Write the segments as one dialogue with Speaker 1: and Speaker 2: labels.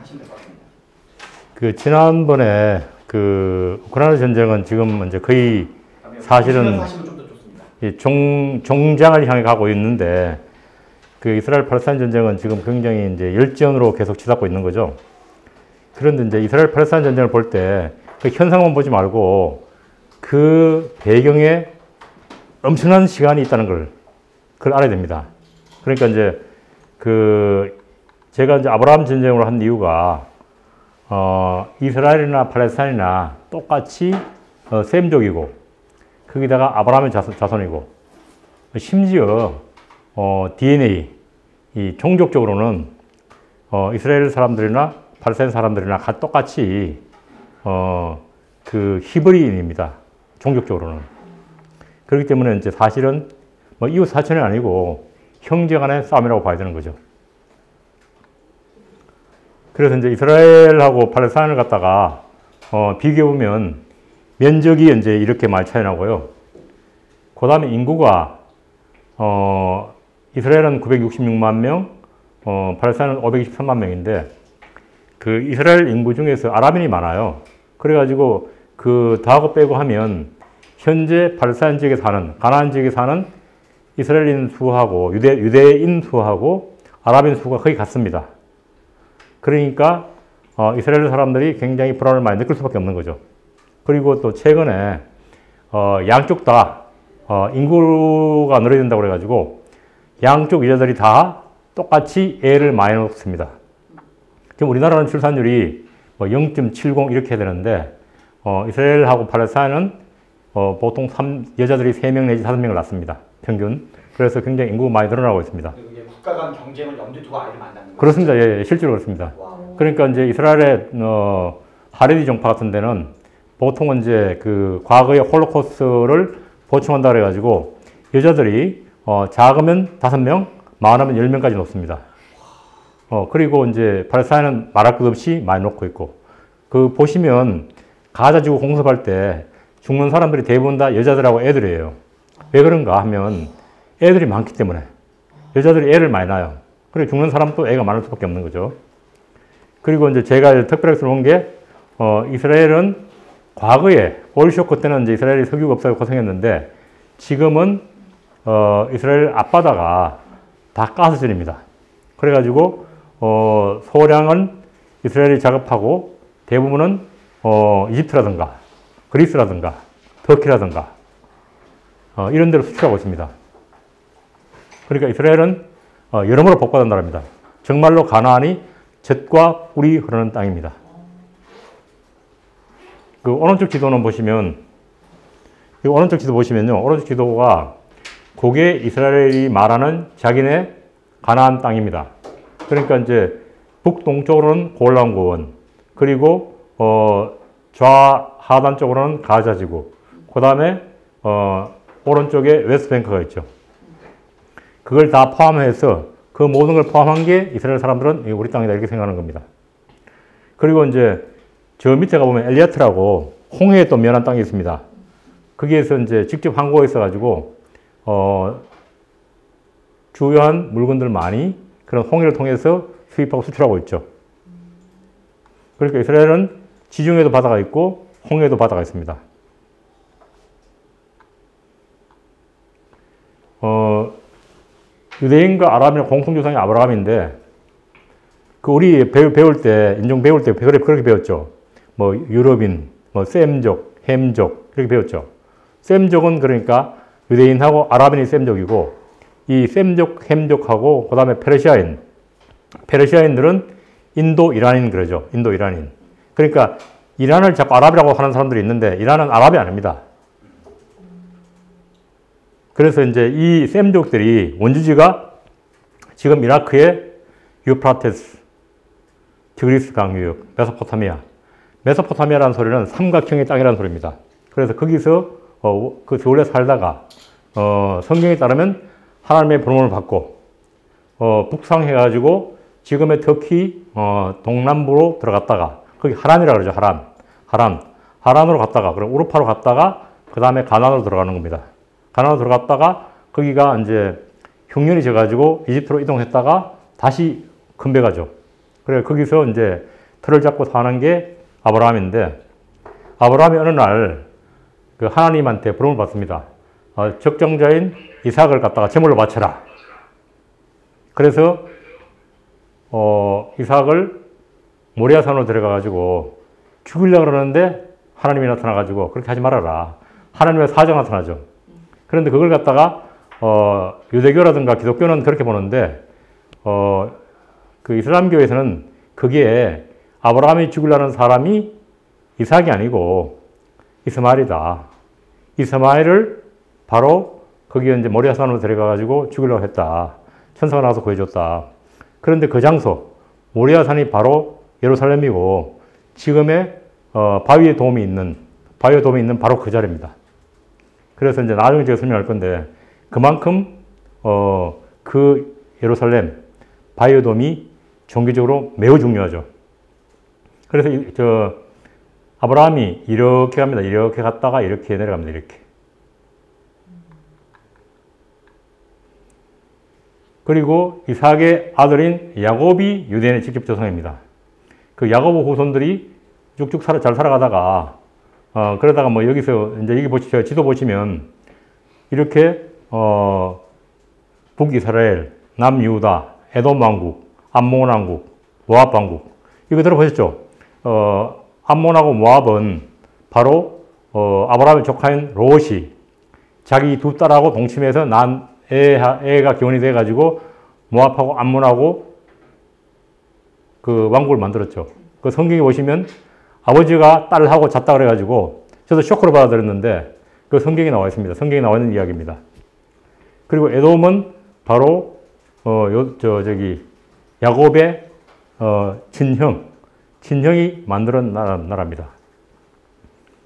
Speaker 1: 하시면 될 것 같습니다.
Speaker 2: 그 지난번에 그 우크라이나 전쟁은 지금 이제 거의 사실은 종장을 향해 가고 있는데 그 이스라엘 팔레스타인 전쟁은 지금 굉장히 이제 열전으로 계속 치닫고 있는 거죠. 그런데 이제 이스라엘 팔레스타인 전쟁을 볼 때 그 현상만 보지 말고 그 배경에 엄청난 시간이 있다는 걸 그걸 알아야 됩니다. 그러니까 이제 그 제가 이제 아브라함 전쟁으로 한 이유가 이스라엘이나 팔레스타인이나 똑같이 셈족이고 거기다가 아브라함의 자손이고 심지어 DNA 이 종족적으로는 이스라엘 사람들이나 팔레스타인 사람들이나 똑같이 그 히브리인입니다. 종족적으로는. 그렇기 때문에 이제 사실은 뭐 이웃 사촌이 아니고 형제 간의 싸움이라고 봐야 되는 거죠. 그래서 이제 이스라엘하고 팔레스타인을 갖다가 비교해보면 면적이 이제 이렇게 많이 차이 나고요. 그 다음에 인구가 이스라엘은 966만 명, 팔레스타인은 523만 명인데 그 이스라엘 인구 중에서 아랍인이 많아요. 그래가지고 그 다하고 빼고 하면 현재 팔레스타인 지역에 사는 가나안 지역에 사는 이스라엘인 수하고 유대인 수하고 아랍인 수가 거의 같습니다. 그러니까 이스라엘 사람들이 굉장히 불안을 많이 느낄 수밖에 없는 거죠. 그리고 또 최근에 양쪽 다 인구가 늘어진다고 그래가지고 양쪽 여자들이 다 똑같이 애를 많이 낳습니다. 지금 우리나라는 출산율이 0.70 이렇게 해야 되는데 이스라엘하고 팔레스타인은 보통 여자들이 3명 내지 5명을 낳습니다. 평균. 그래서 굉장히 인구가 많이 늘어나고 있습니다.
Speaker 1: 이게 국가 간 경쟁을 염두에 두고 아이를 많이 낳는 거죠?
Speaker 2: 그렇습니다. 예, 실제로 그렇습니다.
Speaker 1: 와우.
Speaker 2: 그러니까 이제 이스라엘의 하레디 정파 같은 데는 보통은 이제 그 과거의 홀로코스트를 보충한다 그래가지고 여자들이 작으면 5명, 많으면 10명까지 놓습니다. 그리고 이제 팔레스타인은 말할 것 없이 많이 놓고 있고, 그 보시면 가자지구 공습할 때 죽는 사람들이 대부분 다 여자들하고 애들이에요. 왜 그런가 하면 애들이 많기 때문에. 여자들이 애를 많이 낳아요. 그리고 죽는 사람도 애가 많을 수밖에 없는 거죠. 그리고 이제 제가 특별하게 본 게 이스라엘은 과거에 오일 쇼크 때는 이제 이스라엘이 석유가 없어서 고생했는데 지금은 이스라엘 앞바다가 다 가스전입니다. 그래가지고 소량은 이스라엘이 작업하고 대부분은 이집트라든가 그리스라든가 터키라든가 이런 데로 수출하고 있습니다. 그러니까 이스라엘은 여러모로 복받은 나라입니다. 정말로 가나안이 젖과 꿀이 흐르는 땅입니다. 그 오른쪽 지도는 보시면, 이 오른쪽 지도 보시면요, 오른쪽 지도가 그게 이스라엘이 말하는 자기네 가나안 땅입니다. 그러니까 이제 북동쪽으로는 골란 고원, 그리고 좌하단 쪽으로는 가자지구, 그 다음에 오른쪽에 웨스트뱅크가 있죠. 그걸 다 포함해서 그 모든 걸 포함한 게 이스라엘 사람들은 우리 땅이다 이렇게 생각하는 겁니다. 그리고 이제 저 밑에 가보면 엘리아트라고 홍해에 또 면한 땅이 있습니다. 거기에서 이제 직접 항구가 있어가지고 주요한 물건들 많이 그런 홍해를 통해서 수입하고 수출하고 있죠. 그러니까 이스라엘은 지중해도 바다가 있고 홍해도 바다가 있습니다. 유대인과 아람의 공통조상이 아브라함인데 그 우리 배울 때 인종 배울 때 그렇게 배웠죠. 뭐 유럽인, 뭐 셈족, 햄족 이렇게 배웠죠. 셈족은 그러니까 유대인하고 아랍인이 셈족이고 이 셈족, 햄족하고 그 다음에 페르시아인들은 인도 이란인 그러죠. 인도 이란인. 그러니까 이란을 자꾸 아랍이라고 하는 사람들이 있는데 이란은 아랍이 아닙니다. 그래서 이제 이 셈족들이 원주지가 지금 이라크의 유프라테스, 티그리스 강유역, 메소포타미아라는 소리는 삼각형의 땅이라는 소리입니다. 그래서 거기서 그 겨울에 살다가 성경에 따르면 하나님의 부름을 받고 북상해가지고 지금의 터키 동남부로 들어갔다가 거기 하란이라고 그러죠. 하란으로 갔다가 그럼 우르파로 갔다가 그 다음에 가나안으로 들어가는 겁니다. 가나안으로 들어갔다가 거기가 이제 흉년이 져가지고 이집트로 이동했다가 다시 건배가죠. 그래 거기서 이제 틀을 잡고 사는 게 아브라함인데, 아브라함이 어느 날 그 하나님한테 부름을 받습니다. 적정자인 이삭을 갖다가 제물로 바쳐라. 그래서 이삭을 모리아산으로 데려가가지고 죽이려고 그러는데 하나님이 나타나가지고 그렇게 하지 말아라. 하나님의 사자가 나타나죠. 그런데 그걸 갖다가 유대교라든가 기독교는 그렇게 보는데 그 이슬람교에서는 그게 아브라함이 죽이려는 사람이 이삭이 아니고 이스마엘이다. 이스마엘을 바로 거기에 이제 모리아산으로 데려가가지고 죽이려고 했다. 천사가 나와서 구해줬다. 그런데 그 장소, 모리아산이 바로 예루살렘이고 지금의 바위에 도움이 있는 바로 그 자리입니다. 그래서 이제 나중에 제가 설명할 건데 그만큼 그 예루살렘 바위의 도움이 종교적으로 매우 중요하죠. 그래서 아브라함이 이렇게 갑니다. 이렇게 갔다가 이렇게 내려갑니다. 이렇게. 그리고 이삭의 아들인 야곱이 유대인의 직접 조상입니다. 그 야곱 후손들이 쭉쭉 잘 살아가다가 그러다가 뭐 여기서 이제 여기 보시죠. 지도 보시면 이렇게 북이스라엘, 남유다, 에돔 왕국, 암몬 왕국, 모압 왕국 이거 들어보셨죠? 암몬하고 모압은 바로 아브라함의 조카인 롯이 자기 두 딸하고 동침해서 난 애가 기원이 돼가지고 모압하고 암몬하고 그 왕국을 만들었죠. 그 성경에 보시면 아버지가 딸하고 잤다 그래가지고 저도 쇼크를 받아들였는데 그 성경에 나와 있습니다. 성경에 나와 있는 이야기입니다. 그리고 에돔은 바로 야곱의 친형이 만든 나라입니다.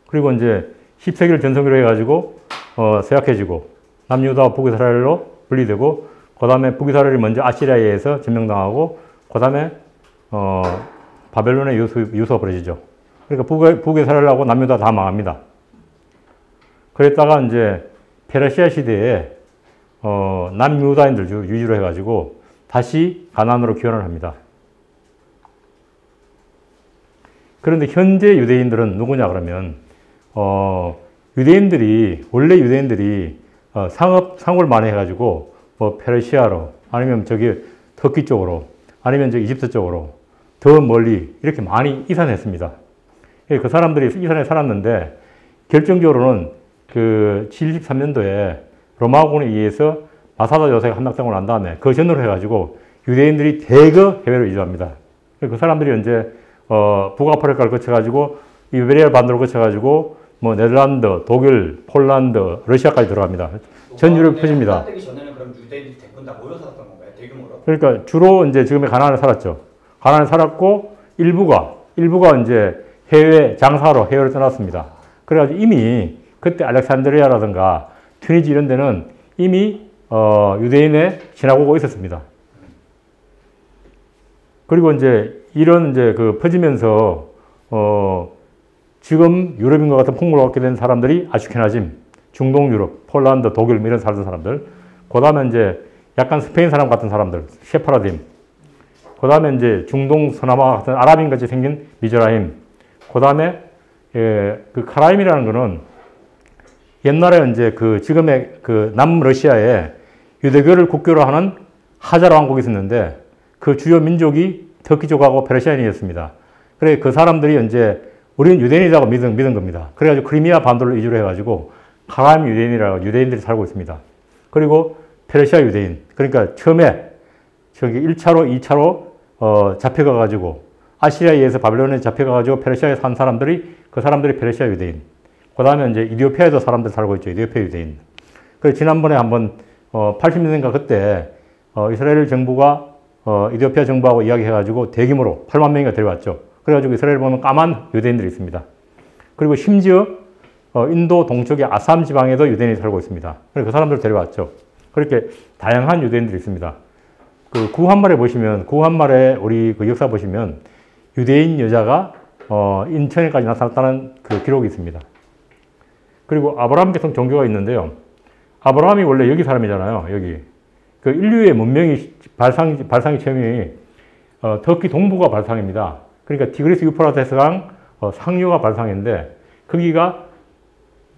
Speaker 2: 그리고 이제 10세기를 전성기로 해가지고 쇠약해지고 남유다와 북이스라엘로 분리되고 그 다음에 북이스라엘이 먼저 아시리아에 의해서 점령당하고 그 다음에 바벨론의 유수가 벌어지죠. 그러니까 북이스라엘하고 남유다 다 망합니다. 그랬다가 이제 페르시아 시대에 남유다인들 유지로 해가지고 다시 가나안으로 귀환을 합니다. 그런데 현재 유대인들은 누구냐 그러면 원래 유대인들이 상업을 많이 해가지고 뭐 페르시아로 아니면 저기 터키 쪽으로 아니면 저기 이집트 쪽으로 더 멀리 이렇게 많이 이산했습니다. 그 사람들이 이산에 살았는데 결정적으로는 그 73년도에 로마군에 의해서 마사다 요새가 함락되고 난 다음에 그 전으로 해가지고 유대인들이 대거 해외로 이주합니다. 그 사람들이 이제 북아프리카를 거쳐가지고 이베리아 반도를 거쳐가지고 뭐 네덜란드, 독일, 폴란드, 러시아까지 들어갑니다. 전 유럽 퍼집니다.
Speaker 1: 되기 전에는 그럼 유대인들이 대부분 다 모여 살았던 건가요? 대규모로?
Speaker 2: 그러니까 주로 이제 지금의 가나안에 살았죠. 가나안에 살았고 일부가 이제 해외 장사로 해외를 떠났습니다. 그래가지고 이미 그때 알렉산드리아라든가 튀니지 이런 데는 이미 유대인의 시나고가 있었습니다. 그리고 이제 이런 이제 그 퍼지면서 지금 유럽인과 같은 풍물을 얻게 된 사람들이 아슈케나즘, 중동 유럽, 폴란드, 독일 이런 살던 사람들. 그 다음에 이제 약간 스페인 사람 같은 사람들, 세파라딤. 그 다음에 이제 중동 서남아 같은 아랍인 같이 생긴 미즈라임. 그 다음에 그 카라임이라는 거는 옛날에 이제 그 지금의 그 남러시아에 유대교를 국교로 하는 하자라 왕국이 있었는데 그 주요 민족이 터키족하고 페르시아인이었습니다. 그래 그 사람들이 이제 우리는 유대인이라고 믿은 겁니다. 그래가지고 크리미아 반도를 이주로 해가지고 카라임 유대인이라고 유대인들이 살고 있습니다. 그리고 페르시아 유대인. 그러니까 처음에 저기 1차로, 2차로 잡혀가가지고 아시리아에 의해서 바벨론에 잡혀가가지고 페르시아에 산 사람들이 그 사람들이 페르시아 유대인. 그 다음에 이제 이디오피아에도 사람들 살고 있죠. 이디오피아 유대인. 그래서 지난번에 한번 80년대인가 그때 이스라엘 정부가 이디오피아 정부하고 이야기해가지고 대규모로 8만 명이가 데려왔죠. 그래가지고 이스라엘 보면 까만 유대인들이 있습니다. 그리고 심지어 인도 동쪽의 아삼 지방에도 유대인이 살고 있습니다. 그래서 그 사람들 데려왔죠. 그렇게 다양한 유대인들이 있습니다. 그 구한말에 보시면, 구한말에 우리 그 역사 보시면 유대인 여자가 인천에까지 나타났다는 그 기록이 있습니다. 그리고 아브라함 계통 종교가 있는데요. 아브라함이 원래 여기 사람이잖아요. 여기. 그 인류의 문명이 발상이 처음이 터키 동부가 발상입니다. 그러니까 티그리스 유프라테스강 상류가 발상인데 거기가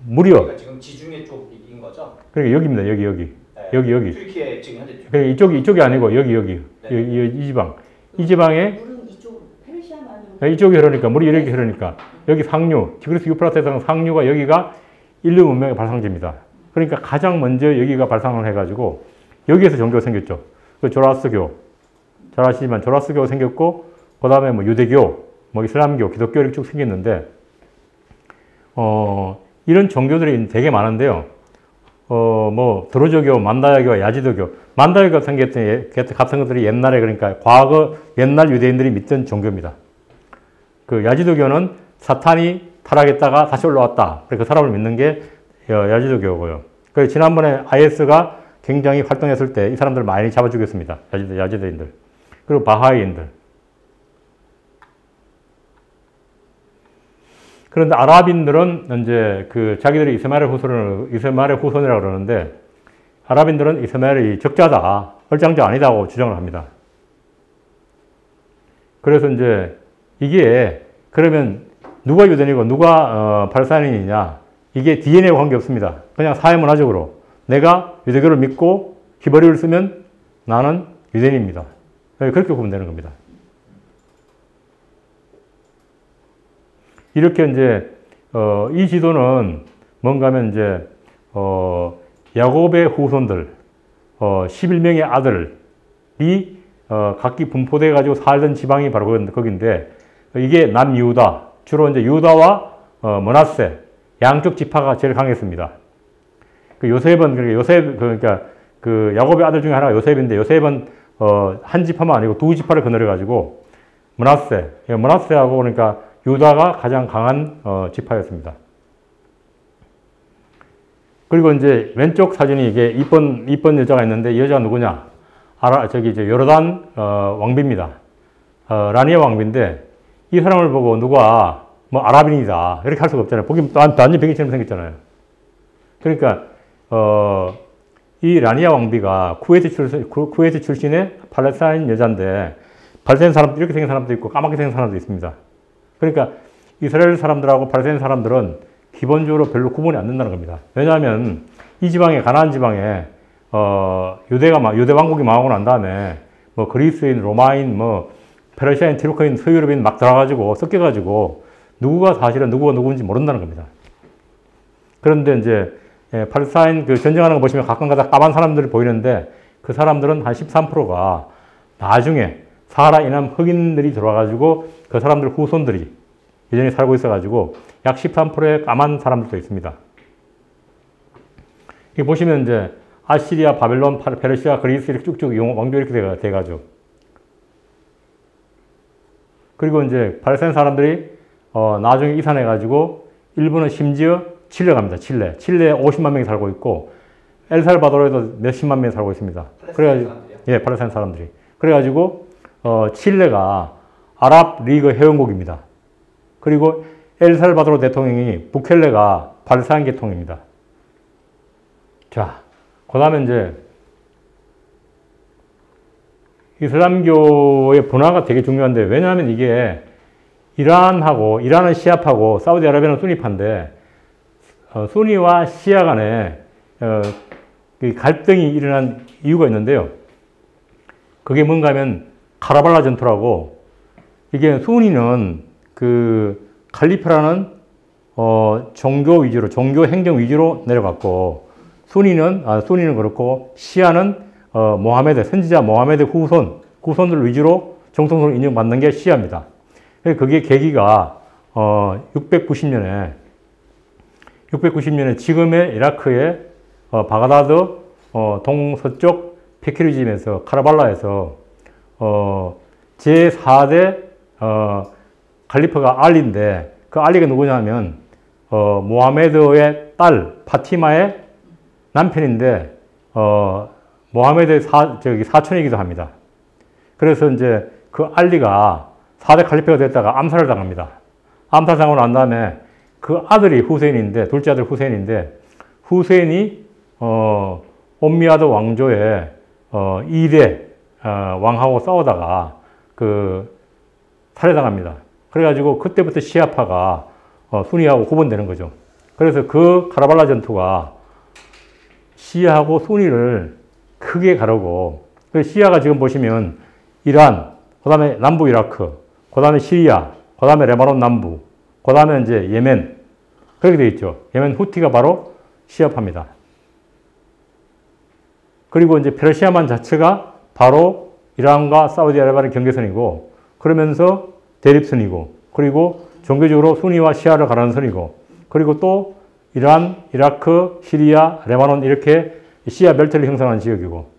Speaker 2: 무려
Speaker 1: 그러니까 지금 지중해 쪽인 거죠?
Speaker 2: 그러니까 여기입니다. 여기.
Speaker 1: 네.
Speaker 2: 여기.
Speaker 1: 튀르키예 지금 현재
Speaker 2: 그러니까 이쪽이 아니고 여기.
Speaker 1: 네.
Speaker 2: 이 지방. 이 지방에
Speaker 3: 물은 이쪽으로 페르시아만으로
Speaker 2: 이쪽이 흐르니까 물이 이렇게 흐르니까 여기 상류, 티그리스 유프라테스강 상류가 여기가 인류 문명의 발상지입니다. 그러니까 가장 먼저 여기가 발상을 해가지고 여기에서 종교가 생겼죠. 그 조라스교 잘 아시지만 조라스교가 생겼고 그 다음에 뭐 유대교, 뭐 이슬람교, 기독교 이렇게 쭉 생겼는데 이런 종교들이 되게 많은데요. 뭐 드루즈교, 만다야교, 야지도교, 만다야교가 생겼던 같은 것들이 옛날에 그러니까 과거 옛날 유대인들이 믿던 종교입니다. 그 야지도교는 사탄이 타락했다가 다시 올라왔다. 그 사람을 믿는 게 야지도교고요. 그래서 지난번에 IS가 굉장히 활동했을 때 이 사람들 많이 잡아 죽였습니다. 야지도인들. 그리고 바하이인들. 그런데 아랍인들은 이제 그 자기들이 이스마엘의 후손이라고 그러는데 아랍인들은 이스마엘이 적자다, 얼짱자 아니다고 주장을 합니다. 그래서 이제 이게 그러면 누가 유대인이고 누가 팔레스타인이냐 이게 DNA와 관계없습니다. 그냥 사회문화적으로 내가 유대교를 믿고 히브리어를 쓰면 나는 유대인입니다. 그렇게 보면 되는 겁니다. 이렇게 이제 이 지도는 뭔가 하면 이제 야곱의 후손들 11명의 아들이 각기 분포돼 가지고 살던 지방이 바로 거긴데 이게 남유다 주로 이제 유다와 므낫세 양쪽 지파가 제일 강했습니다. 그 요셉은 그러니까 그 야곱의 아들 중에 하나가 요셉인데 요셉은 한 지파만 아니고 두 지파를 거느려 가지고 므낫세하고 그러니까 유다가 가장 강한 지파였습니다. 그리고 이제 왼쪽 사진이 이게 이쁜 여자가 있는데 이 여자가 누구냐? 이제 요르단 왕비입니다. 라니아 왕비인데 이 사람을 보고 누가 뭐 아랍인이다 이렇게 할 수가 없잖아요. 보기 완전 백인처럼 생겼잖아요. 그러니까 이 라니아 왕비가 쿠웨이트 출신의 팔레스타인 여자인데 팔레스타인 사람도 이렇게 생긴 사람도 있고 까맣게 생긴 사람도 있습니다. 그러니까 이스라엘 사람들하고 팔레스타인 사람들은 기본적으로 별로 구분이 안 된다는 겁니다. 왜냐하면 이 지방에 가나안 지방에 유대 왕국이 망하고 난 다음에 뭐 그리스인, 로마인, 뭐 페르시아인, 티르크인, 서유럽인 막 들어가지고 섞여가지고 누구가 사실은 누구가 누구인지 모른다는 겁니다. 그런데 이제 팔레스타인 그 전쟁하는 거 보시면 가끔가다 까만 사람들이 보이는데 그 사람들은 한 13%가 나중에 사하라 이남 흑인들이 들어와가지고 그 사람들 후손들이 예전에 살고 있어가지고 약 13%의 까만 사람들도 있습니다. 이 보시면 이제 아시리아, 바벨론, 페르시아, 그리스 이렇게 쭉쭉 왕조 이렇게 돼가지고 그리고 이제 팔레스타인 사람들이 나중에 이산해가지고 일부는 심지어 칠레 갑니다. 칠레에 50만 명이 살고 있고 엘살바도르에도 몇십만 명이 살고 있습니다. 그래가지고 예, 팔레스타인 사람들이 그래가지고 칠레가 아랍 리그 회원국입니다. 그리고 엘살바도르 대통령이 부켈레가 팔레스타인 계통입니다. 자, 그 다음에 이제 이슬람교의 분화가 되게 중요한데 왜냐하면 이게 이란은 시아파고 사우디아라비아는 수니파인데 수니와 시아 간에 갈등이 일어난 이유가 있는데요. 그게 뭔가 하면 카라발라 전투라고 이게 수니는 그 칼리파라는 종교 위주로 종교 행정 위주로 내려갔고 수니는 그렇고 시아는 모하메드 선지자 모하메드 후손들 위주로 정통성을 인정받는 게 시아입니다. 그게 계기가 690년에 지금의 이라크의 바그다드 동서쪽 페키르짐에서 카라발라에서 제4대 칼리파가 알리인데 그 알리가 누구냐 하면 모하메드의 딸 파티마의 남편인데 모하메드의 사촌이기도 합니다. 그래서 이제 그 알리가 4대 칼리파가 됐다가 암살을 당합니다. 암살당하고 난 다음에 그 아들이 후세인인데 둘째 아들 후세인인데 후세인이 옴미야드 왕조의 2대 왕하고 싸우다가 그 살해당합니다. 그래가지고 그때부터 시아파가 수니하고 구분되는 거죠. 그래서 그 카라발라 전투가 시아하고 수니를 크게 가르고, 시아가 지금 보시면 이란, 그 다음에 남부 이라크, 그 다음에 시리아, 그 다음에 레바논 남부, 그 다음에 이제 예멘, 그렇게 되어 있죠. 예멘 후티가 바로 시아파입니다. 그리고 이제 페르시아만 자체가 바로 이란과 사우디아라비아의 경계선이고, 그러면서 대립선이고, 그리고 종교적으로 수니와 시아를 가르는 선이고, 그리고 또 이란, 이라크, 시리아, 레바논 이렇게 시아 벨트를 형성하는 지역이고,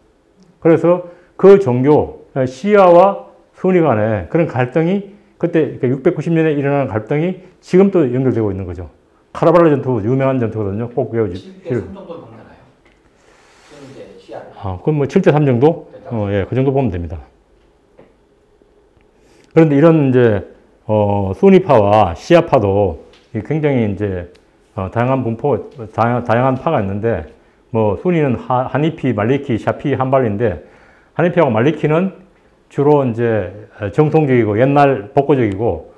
Speaker 2: 그래서 그 종교, 시아와 수니 간에 그런 갈등이 그때 690년에 일어나는 갈등이 지금도 연결되고 있는 거죠. 카라발라 전투 유명한 전투거든요. 꼭 외워주세요.
Speaker 1: 7대 3 정도 먹나요? 이제 시야를.
Speaker 2: 그럼 뭐 7대 3 정도? 예, 그 정도 보면 됩니다. 그런데 이런 이제 수니파와 시아파도 굉장히 이제 다양한 분포, 다양한 파가 있는데, 뭐 수니는 하니피, 말리키, 샤피, 한발리인데, 하니피하고 말리키는 주로 이제 정통적이고 옛날 복고적이고,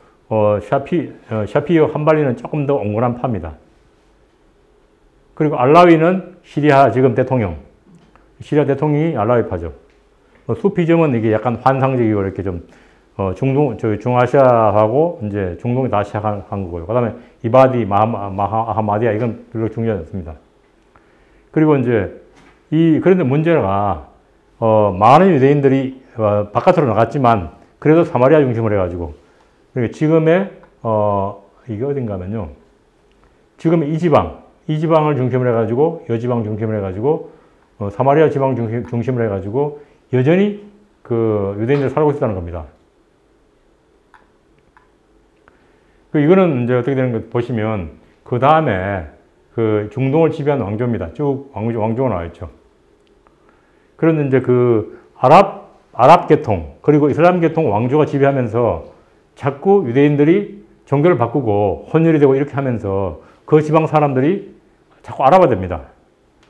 Speaker 2: 샤피와 한발리는 조금 더 온건한 파입니다. 그리고 알라위는 시리아 지금 대통령, 시리아 대통령이 알라위파죠. 수피즘은 이게 약간 환상적이고 이렇게 좀 중아시아하고 이제 중동이 다 시작한 거고요. 그 다음에 이바디, 아하마디아, 이건 별로 중요하지 않습니다. 그리고 이제 그런데 문제가, 많은 유대인들이 바깥으로 나갔지만, 그래도 사마리아 중심으로 해가지고, 그러니까 지금의, 이게 어딘가면요. 지금 이 지방을 중심으로 해가지고, 여지방 중심으로 해가지고, 사마리아 지방 중심으로 해가지고, 여전히 그 유대인들이 살고 있다는 겁니다. 이거는 이제 어떻게 되는 거 보시면, 그 다음에 그 중동을 지배한 왕조입니다. 쭉 왕조가 나와 있죠. 그런데 이제 그 아랍 계통, 그리고 이슬람 계통 왕조가 지배하면서 자꾸 유대인들이 종교를 바꾸고 혼혈이 되고 이렇게 하면서 그 지방 사람들이 자꾸 아랍화됩니다.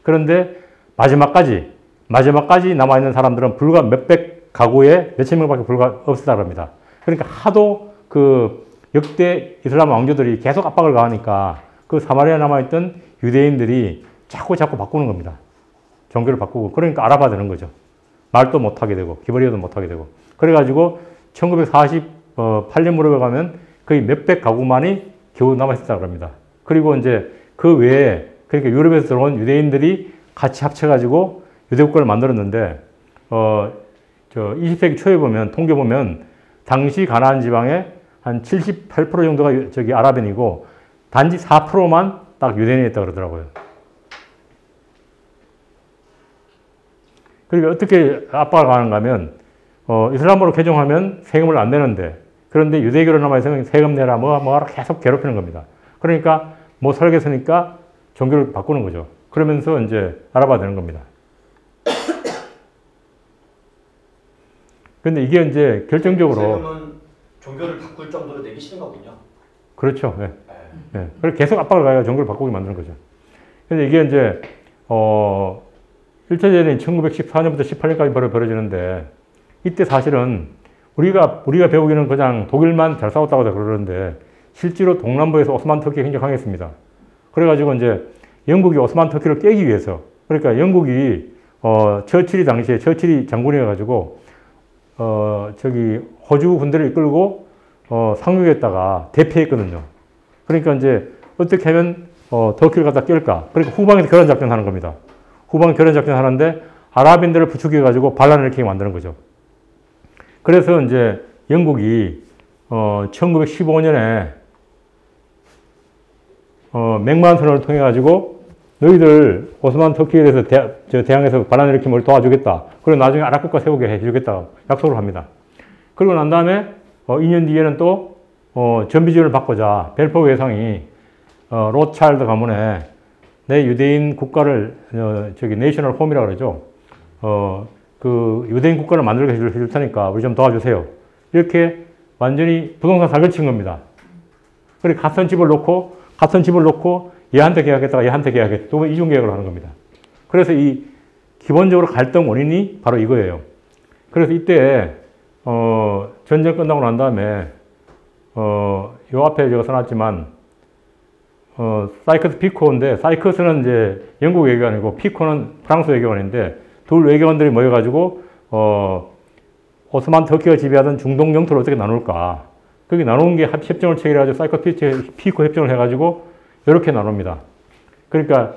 Speaker 2: 그런데 마지막까지 남아있는 사람들은 불과 몇백 가구에 몇천 명밖에 없었다고 합니다. 그러니까 하도 그 역대 이슬람 왕조들이 계속 압박을 가하니까 그 사마리아에 남아있던 유대인들이 자꾸 바꾸는 겁니다. 종교를 바꾸고. 그러니까 아랍화되는 거죠. 말도 못하게 되고, 히브리어도 못하게 되고. 그래가지고 1948년 무렵에 가면 거의 몇백 가구만이 겨우 남아있었다고 합니다. 그리고 이제 그 외에, 그러니까 유럽에서 들어온 유대인들이 같이 합쳐가지고 유대국가를 만들었는데, 20세기 초에 보면, 통계 보면, 당시 가나안 지방에 한 78% 정도가 아랍인이고, 단지 4%만 딱 유대인이었다고 그러더라고요. 그러니까 어떻게 압박을 가는가 하면, 이슬람으로 개종하면 세금을 안 내는데, 그런데 유대교로 남아있으면 세금 내라, 뭐하라 계속 괴롭히는 겁니다. 그러니까 뭐 설계서니까 종교를 바꾸는 거죠. 그러면서 이제 아랍화되는 겁니다. 근데 이게 이제 결정적으로.
Speaker 1: 세금은 종교를 바꿀 정도로 내기 싫은 거군요.
Speaker 2: 그렇죠. 네. 네. 그래서 계속 압박을 가야 종교를 바꾸게 만드는 거죠. 근데 이게 이제, 1차전이 1914년부터 18년까지 벌어지는데, 이때 사실은 우리가 배우기는 그냥 독일만 잘 싸웠다고 그러는데, 실제로 동남부에서 오스만 터키가 굉장히 강했습니다. 그래가지고 이제 영국이 오스만 터키를 깨기 위해서, 그러니까 영국이, 처칠이 장군이어가지고, 호주 군대를 이끌고, 상륙했다가 대패했거든요. 그러니까 이제 어떻게 하면, 터키를 갖다 깰까? 그러니까 후방에서 교란 작전 하는 겁니다. 후방 교란 작전 하는데 아랍인들을 부추겨가지고 반란을 일으키게 만드는 거죠. 그래서 이제 영국이 1915년에 맥만선언을 통해 가지고 너희들 오스만 터키에 대해서 대항해서 반란을 일으키면 도와주겠다. 그리고 나중에 아랍 국가 세우게 해주겠다 약속을 합니다. 그리고 난 다음에 2년 뒤에는 또 전비 지원을 받고자 벨포 회상이 로차일드 가문에 내 유대인 국가를 내셔널 홈이라고 그러죠. 그 유대인 국가를 만들게 해줄 테니까 우리 좀 도와주세요. 이렇게 완전히 부동산 사기를 친 겁니다. 그리고 같은 집을 놓고 얘한테 계약했다가 얘한테 계약했다. 두 번 이중 계약을 하는 겁니다. 그래서 이 기본적으로 갈등 원인이 바로 이거예요. 그래서 이때 전쟁 끝나고 난 다음에 요 앞에 제가 써놨지만, 사이커스 피코인데, 사이커스는 이제 영국 외교관이고, 피코는 프랑스 외교관인데, 둘 외교관들이 모여가지고, 오스만 터키가 지배하던 중동 영토를 어떻게 나눌까. 거기 나누는 게 협정을 체결해가지고, 사이커스 피코 협정을 해가지고, 이렇게 나눕니다. 그러니까,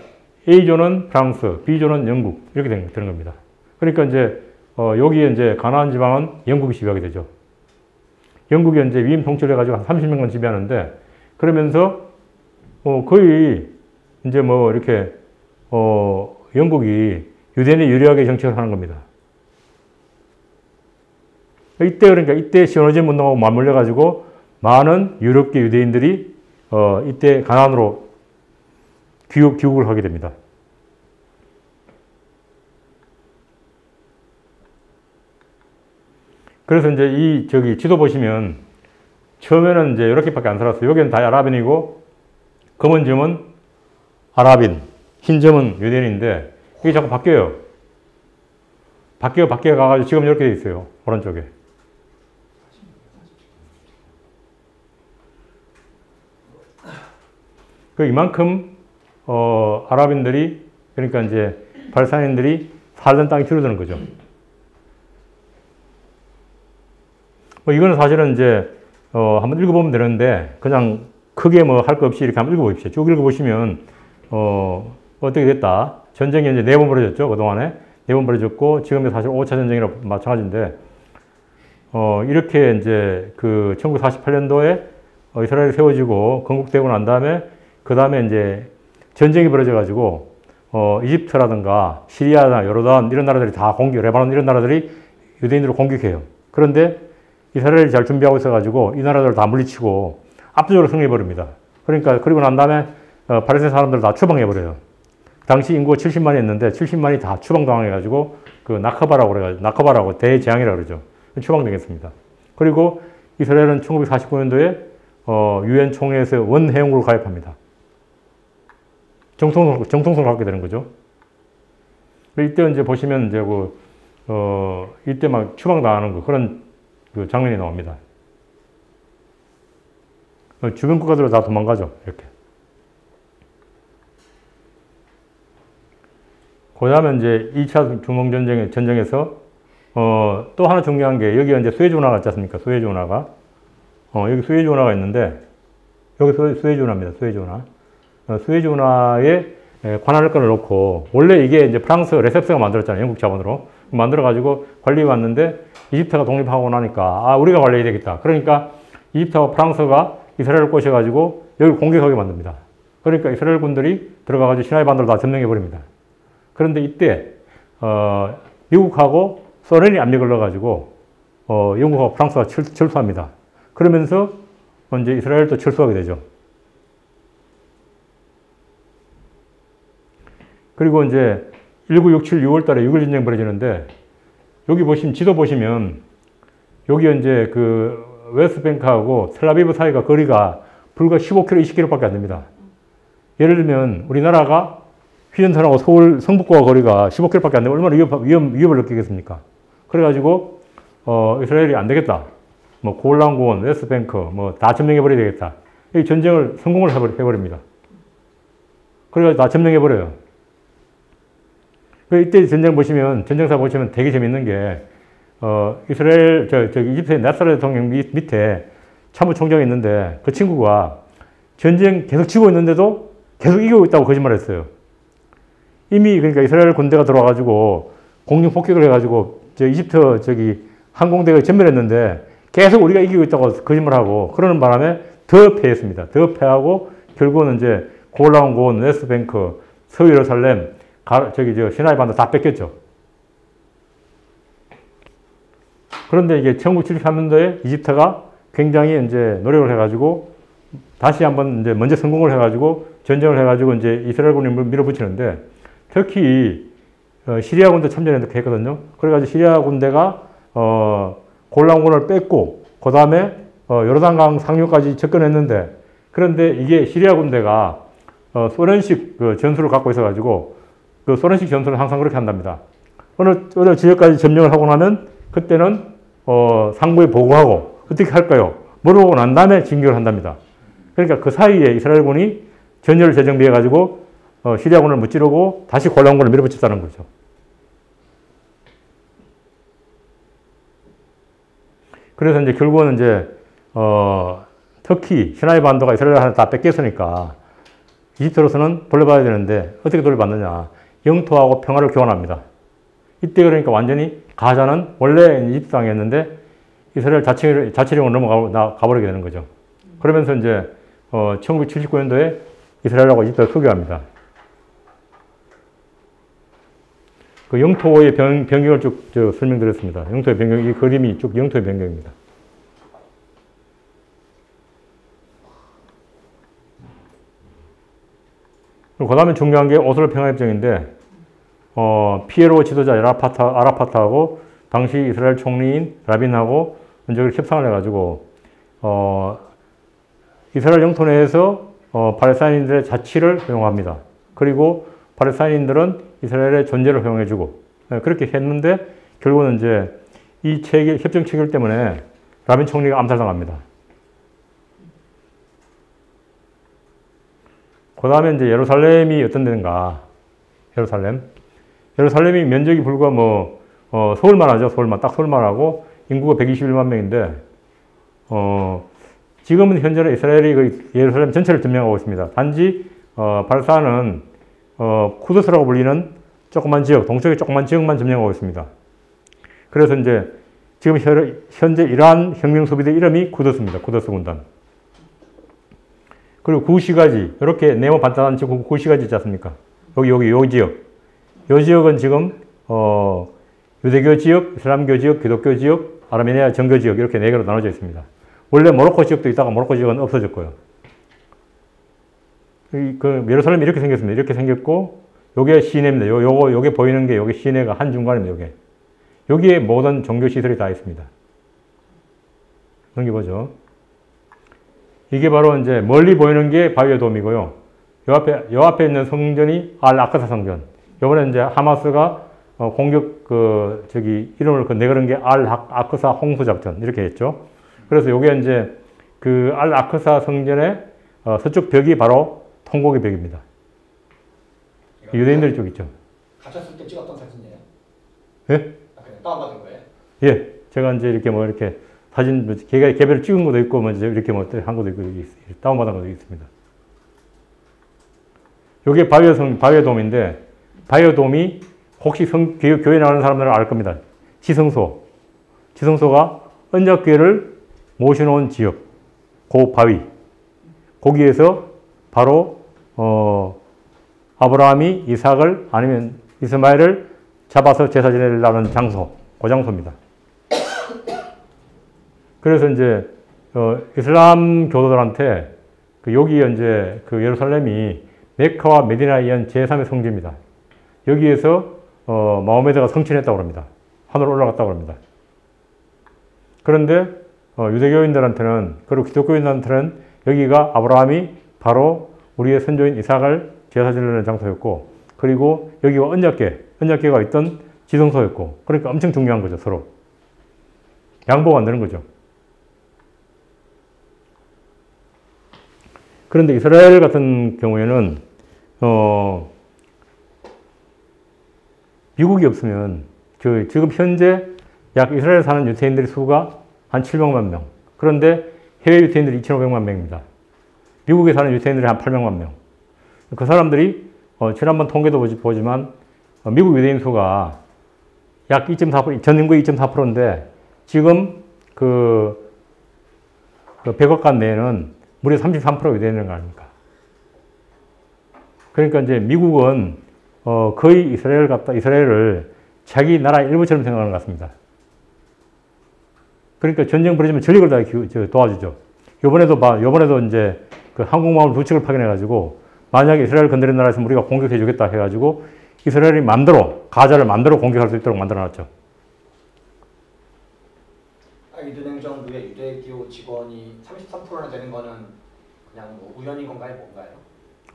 Speaker 2: A조는 프랑스, B조는 영국, 이렇게 되는 겁니다. 그러니까 이제, 여기에 이제 가나안 지방은 영국이 지배하게 되죠. 영국이 이제 위임 통치를 해가지고 한 30년간 지배하는데, 그러면서, 거의, 이제 뭐, 이렇게, 영국이 유대인에 유리하게 정책을 하는 겁니다. 이때, 그러니까 이때 시오니즘 운동하고 맞물려가지고, 많은 유럽계 유대인들이, 이때 가나안으로 귀국을 하게 됩니다. 그래서 이제 저기 지도 보시면, 처음에는 이제 이렇게밖에 안 살았어요. 여기는 다 아랍인이고, 검은 점은 아랍인, 흰 점은 유대인인데, 이게 자꾸 바뀌어요. 바뀌어 가가지고 지금 이렇게 돼 있어요. 오른쪽에. 이만큼, 아랍인들이, 그러니까 이제 팔레스타인들이 살던 땅이 줄어드는 거죠. 이거는 사실은 이제, 한번 읽어보면 되는데, 그냥 크게 뭐 할 거 없이 이렇게 한번 읽어보십시오. 쭉 읽어보시면, 어떻게 됐다. 전쟁이 이제 4번 벌어졌죠. 그동안에. 4번 벌어졌고, 지금은 사실 5차 전쟁이랑 마찬가지인데, 이렇게 이제 그 1948년도에 이스라엘이 세워지고, 건국되고 난 다음에, 그 다음에 이제 전쟁이 벌어져가지고, 이집트라든가 시리아나 요르단 이런 나라들이 다 레바논 이런 나라들이 유대인들을 공격해요. 그런데 이스라엘이 잘 준비하고 있어가지고 이 나라들을 다 물리치고 압도적으로 승리해버립니다. 그러니까 그리고 난 다음에 팔레스타인 사람들을 다 추방해버려요. 당시 인구가 70만이 있는데 70만이 다 추방당해가지고 그 나카바라고 그래가지고 나카바라고 대재앙이라고 그러죠. 추방되겠습니다. 그리고 이스라엘은 1949년도에 유엔 총회에서 원회원국으로 가입합니다. 정통성을 갖게 되는 거죠. 이때 이제 보시면 이제 이때 막 추방당하는 그런 그 장면이 나옵니다. 주변 국가들로 다 도망가죠. 이렇게. 그 다음에 이제 2차 중동전쟁에서, 또 하나 중요한 게, 여기 이제 수에즈 운하가 있지 않습니까? 수에즈 운하가. 여기 수에즈 운하가 있는데, 여기 수에즈 운하입니다. 수에즈 운하. 수에즈 운하에 관할 건을 놓고, 원래 이게 이제 프랑스 레셉스가 만들었잖아요. 영국 자본으로. 만들어가지고 관리해 왔는데, 이집트가 독립하고 나니까, 우리가 관리해야 되겠다. 그러니까, 이집트와 프랑스가 이스라엘을 꼬셔가지고, 여기 공격하게 만듭니다. 그러니까 이스라엘 군들이 들어가가지고 시나이 반도를 다 점령해버립니다. 그런데 이때, 미국하고 소련이 압력을 넣어가지고, 영국하고 프랑스가 철수합니다. 그러면서, 이제 이스라엘도 철수하게 되죠. 그리고 이제 1967 6월 달에 6.1 전쟁 벌어지는데, 여기 보시면, 지도 보시면, 여기 이제 그 웨스트뱅크하고 텔아비브 사이가 거리가 불과 15km, 20km밖에 안 됩니다. 예를 들면, 우리나라가 휴전선하고 서울 성북구와 거리가 15km밖에 안 되면 얼마나 위협을 느끼겠습니까? 그래가지고, 이스라엘이 안 되겠다. 뭐, 골란고원, 웨스트뱅크, 뭐, 다 점령해버려야 되겠다. 이 전쟁을 성공을 해버립니다. 그래가지고 다 점령해버려요. 이때 전쟁사 보시면 되게 재밌는 게, 이스라엘, 이집트의 나사렛 대통령 밑에 참모총장이 있는데, 그 친구가 전쟁 계속 치고 있는데도 계속 이기고 있다고 거짓말을 했어요. 이미 그러니까 이스라엘 군대가 들어와가지고 공중 폭격을 해가지고 이집트 항공대가 전멸했는데 계속 우리가 이기고 있다고 거짓말하고 그러는 바람에 더 패했습니다. 더 패하고 결국은 이제 골란 고원, 웨스트뱅크, 서예루살렘, 시나이 반도 다 뺏겼죠. 그런데 이게 1973년도에 이집트가 굉장히 이제 노력을 해가지고 다시 한번 이제 먼저 성공을 해가지고 전쟁을 해가지고 이제 이스라엘 군을 밀어붙이는데 특히 시리아 군도 참전했다고 했거든요. 그래가지고 시리아 군대가 골란군을 뺏고 그 다음에 요르단강 상류까지 접근했는데 그런데 이게 시리아 군대가 소련식 그 전술을 갖고 있어가지고 그 소련식 전술은 항상 그렇게 한답니다. 어느 지역까지 점령을 하고 나면 그때는 상부에 보고하고 어떻게 할까요? 물어보고 난 다음에 진격을 한답니다. 그러니까 그 사이에 이스라엘군이 전열을 재정비해가지고 시리아군을 무찌르고 다시 골란군을 밀어붙였다는 거죠. 그래서 이제 결국은 이제 터키, 시나이 반도가 이스라엘한테 다 뺏겼으니까 이집트로서는 돌려받아야 되는데 어떻게 돌려받느냐. 영토하고 평화를 교환합니다. 이때 그러니까 완전히 가자는 원래 이집트 땅이었는데 이스라엘 자치령으로 넘어가버리게 되는 거죠. 그러면서 이제 1979년도에 이스라엘하고 이집트가 수교합니다. 그 영토의 변경을 쭉 설명드렸습니다. 영토의 변경, 이 그림이 쭉 영토의 변경입니다. 그 다음에 중요한 게 오슬로 평화협정인데, 피에로 지도자 아라파트하고 당시 이스라엘 총리인 라빈하고 먼저 협상을 해가지고, 이스라엘 영토 내에서 팔레스타인들의 자치를 허용합니다. 그리고 팔레스타인들은 이스라엘의 존재를 허용해주고, 그렇게 했는데, 결국은 이제 이 협정 체결 때문에 라빈 총리가 암살당합니다. 그 다음에 이제 예루살렘이 어떤 데인가. 예루살렘이 면적이 불과 서울만 하죠. 딱 서울만 하고 인구가 121만 명인데, 지금은 현재는 이스라엘이 그 예루살렘 전체를 점령하고 있습니다. 단지, 발사는, 쿠드스라고 불리는 조그만 지역, 동쪽의 조그만 지역만 점령하고 있습니다. 그래서 이제 지금 현재 이러한 혁명 소비대 이름이 쿠드스입니다. 쿠드스 군단. 그리고 구시가지, 이렇게 네모 반듯한 구시가지 있지 않습니까? 요 지역. 요 지역은 지금, 유대교 지역, 이슬람교 지역, 기독교 지역, 아르메니아 정교 지역, 이렇게 4개로 나눠져 있습니다. 원래 모로코 지역도 있다가 모로코 지역은 없어졌고요. 예루살렘이 이렇게 생겼습니다. 이렇게 생겼고, 요게 시내입니다. 요게 보이는 게 요게 시내가 한중간입니다. 요게. 여기에 모든 종교 시설이 다 있습니다. 넘겨보죠. 이게 바로 이제 멀리 보이는 게 바위돔이고요. 요 앞에 있는 성전이 알-아크사 성전. 요번에 이제 하마스가 공격 이름을 내걸은 게 알-아크사 홍수작전. 이렇게 했죠. 그래서 요게 이제 그 알-아크사 성전의 서쪽 벽이 바로 통곡의 벽입니다. 유대인들 쪽 있죠.
Speaker 1: 갇혔을 때 찍었던 사진이에요?
Speaker 2: 예?
Speaker 1: 그냥 다운받은 거예요?
Speaker 2: 예. 제가 이제 이렇게 사진, 개별 찍은 것도 있고, 이렇게 한 것도 있고, 다운받은 것도 있습니다. 요게 바위돔인데, 바위돔이 혹시 교회 나오는 사람들은 알 겁니다. 지성소가 언약궤를 모셔놓은 지역, 그 바위. 거기에서 바로, 아브라함이 이삭을 아니면 이스마엘을 잡아서 제사 지내려는 장소, 그 장소입니다. 그래서 이제, 이슬람 교도들한테 여기 이제 예루살렘이 메카와 메디나에 이은 제3의 성지입니다. 여기에서, 마호메드가 성친했다고 합니다. 하늘로 올라갔다고 합니다. 그런데, 유대교인들한테는, 그리고 기독교인들한테는 여기가 아브라함이 바로 우리의 선조인 이삭을 제사 지내는 장소였고, 그리고 여기가 언약궤가 있던 지성소였고, 그러니까 엄청 중요한 거죠, 서로. 양보가 안 되는 거죠. 그런데 이스라엘 같은 경우에는, 미국이 없으면, 지금 현재 약 이스라엘에 사는 유태인들의 수가 한 700만 명. 그런데 해외 유태인들이 2,500만 명입니다. 미국에 사는 유태인들이 한 800만 명. 그 사람들이, 지난번 통계도 보지만, 미국 유대인 수가 약 2.4%, 전 인구의 2.4%인데, 지금 백악관 내에는 무려 33% 유대인인 거 아닙니까? 그러니까 이제 미국은, 거의 이스라엘을 자기 나라 일부처럼 생각하는 것 같습니다. 그러니까 전쟁 벌어지면 전력을 다 도와주죠. 요번에도 이제 그 항공모함 2척을 파견해가지고, 만약에 이스라엘 건드린 나라에서 우리가 공격해주겠다 해가지고, 이스라엘이 가자를 맘대로 공격할 수 있도록 만들어놨죠.
Speaker 1: 이두냉정부의 유대교 직원이 33%나 되는 거는 그냥 우연인 건가요? 뭔가요?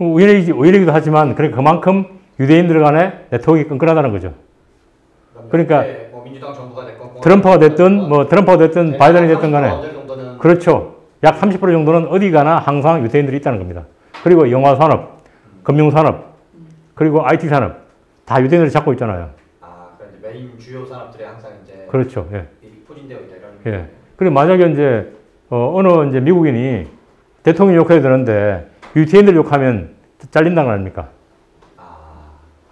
Speaker 2: 우연이기도 하지만, 그러니까 그만큼 유대인들 간의 네트워크가 끈끈하다는 거죠. 그러니까,
Speaker 1: 민주당 정부가 됐건,
Speaker 2: 트럼프가 됐든 바이든이 됐든 간에. 그렇죠. 약 30% 정도는 어디 가나 항상 유대인들이 있다는 겁니다. 그리고 영화산업, 금융산업, 그리고 IT산업 다 유대인들이 잡고 있잖아요.
Speaker 1: 아, 그러니까 메인 주요 산업들이 항상 이제
Speaker 2: 그렇죠. 예.
Speaker 1: 포진되어 있다 이런.
Speaker 2: 예. 그리고 만약에 이제 어느 이제 미국인이 대통령 욕해야 되는데 유태인들 욕하면 잘린다는 거 아닙니까?
Speaker 1: 아,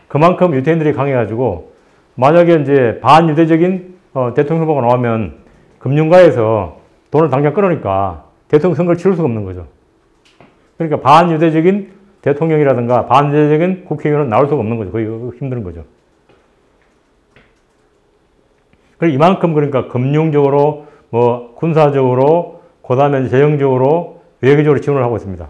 Speaker 2: 그만큼 유태인들이 강해가지고 만약에 이제 반유대적인 대통령 후보가 나오면 금융가에서 돈을 당장 끌으니까 대통령 선거를 치를 수가 없는 거죠. 그러니까 반유대적인 대통령이라든가 반유대적인 국회의원은 나올 수가 없는 거죠. 거의 힘든 거죠. 그리고 이만큼 그러니까 금융적으로 뭐 군사적으로 그다음에 재정적으로 외교적으로 지원을 하고 있습니다.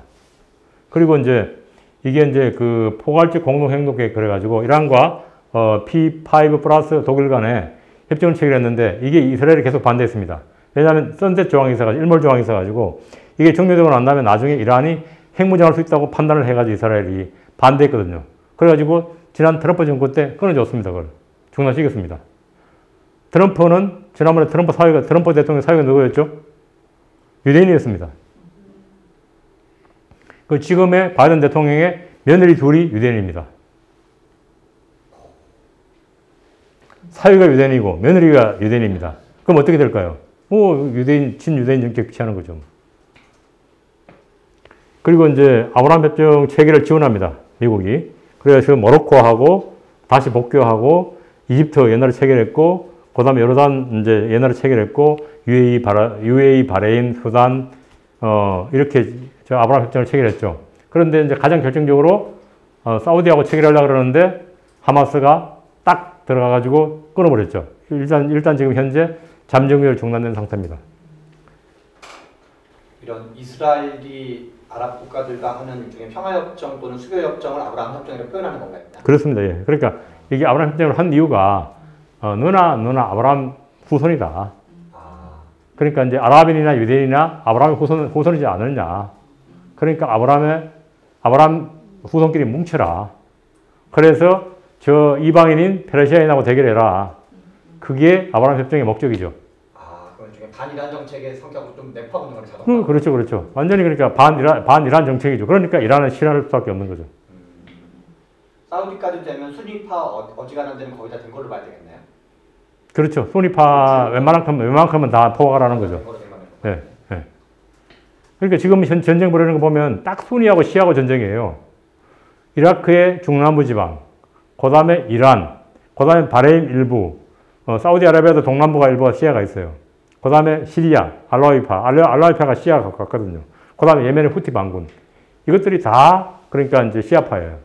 Speaker 2: 그리고 이제 이게 이제 그 포괄적 공동행동계획 그래가지고 이란과 P5 플러스 독일 간에 협정을 체결했는데 이게 이스라엘이 계속 반대했습니다. 왜냐하면 선셋 조항이 있어가지고 일몰 조항이 있어가지고 이게 종료되고 난 다음에 나중에 이란이 핵무장할 수 있다고 판단을 해가지고 이스라엘이 반대했거든요. 그래가지고 지난 트럼프 정부 때 끊어줬습니다. 그걸 중단시켰습니다. 트럼프는 지난번에 트럼프 대통령 사회가 누구였죠? 유대인이었습니다. 그 지금의 바이든 대통령의 며느리 둘이 유대인입니다. 사위가 유대인이고 며느리가 유대인입니다. 그럼 어떻게 될까요? 유대인, 친유대인 정책 피하는 거죠. 그리고 이제 아브라함 협정 체결을 지원합니다. 미국이. 그래서 모로코하고 다시 복교하고 이집트 옛날에 체결했고 그 다음에 요르단 이제 옛날에 체결했고 UAE, 바레인, 수단 이렇게 저 아브라함 협정을 체결했죠. 그런데 이제 가장 결정적으로 사우디하고 체결하려고 그러는데 하마스가 딱 들어가가지고 끊어버렸죠. 일단 지금 현재 잠정교를 중단된 상태입니다.
Speaker 1: 이런 이스라엘이 아랍 국가들과 하는 일종의 평화협정 또는 수교협정을 아브라함 협정이라고 표현하는 건가요?
Speaker 2: 그렇습니다. 예. 그러니까 이게 아브라함 협정을 한 이유가 너나 아브라함 후손이다. 그러니까 이제 아랍인이나 유대인이나 아브라함의 후손이지 않느냐. 그러니까 아브라함 후손끼리 뭉쳐라. 그래서 저 이방인인 페르시아인하고 대결해라. 그게 아브라함 협정의 목적이죠.
Speaker 1: 아, 그건 중에 반이란 정책의 성격을 좀 내포하고 있는 거죠.
Speaker 2: 그렇죠. 완전히 그러니까 반이란 정책이죠. 그러니까 이란은 싫어할 수밖에 없는 거죠.
Speaker 1: 사우디까지 되면 순위파 어지간한 데는 거의 다 된 걸로 봐야 되겠네요.
Speaker 2: 그렇죠. 순위파 웬만큼은 다 포괄하는 거죠. 예. 그러니까 지금 전쟁 벌이는 거 보면 딱 순위하고 시아하고 전쟁이에요. 이라크의 중남부 지방, 그 다음에 이란, 그 다음에 바레인 일부, 사우디아라비아도 동남부가 일부가 시아가 있어요. 그 다음에 시리아, 알라위파가 시아가 가깝거든요. 그 다음에 예멘의 후티 반군. 이것들이 다 그러니까 이제 시아파예요.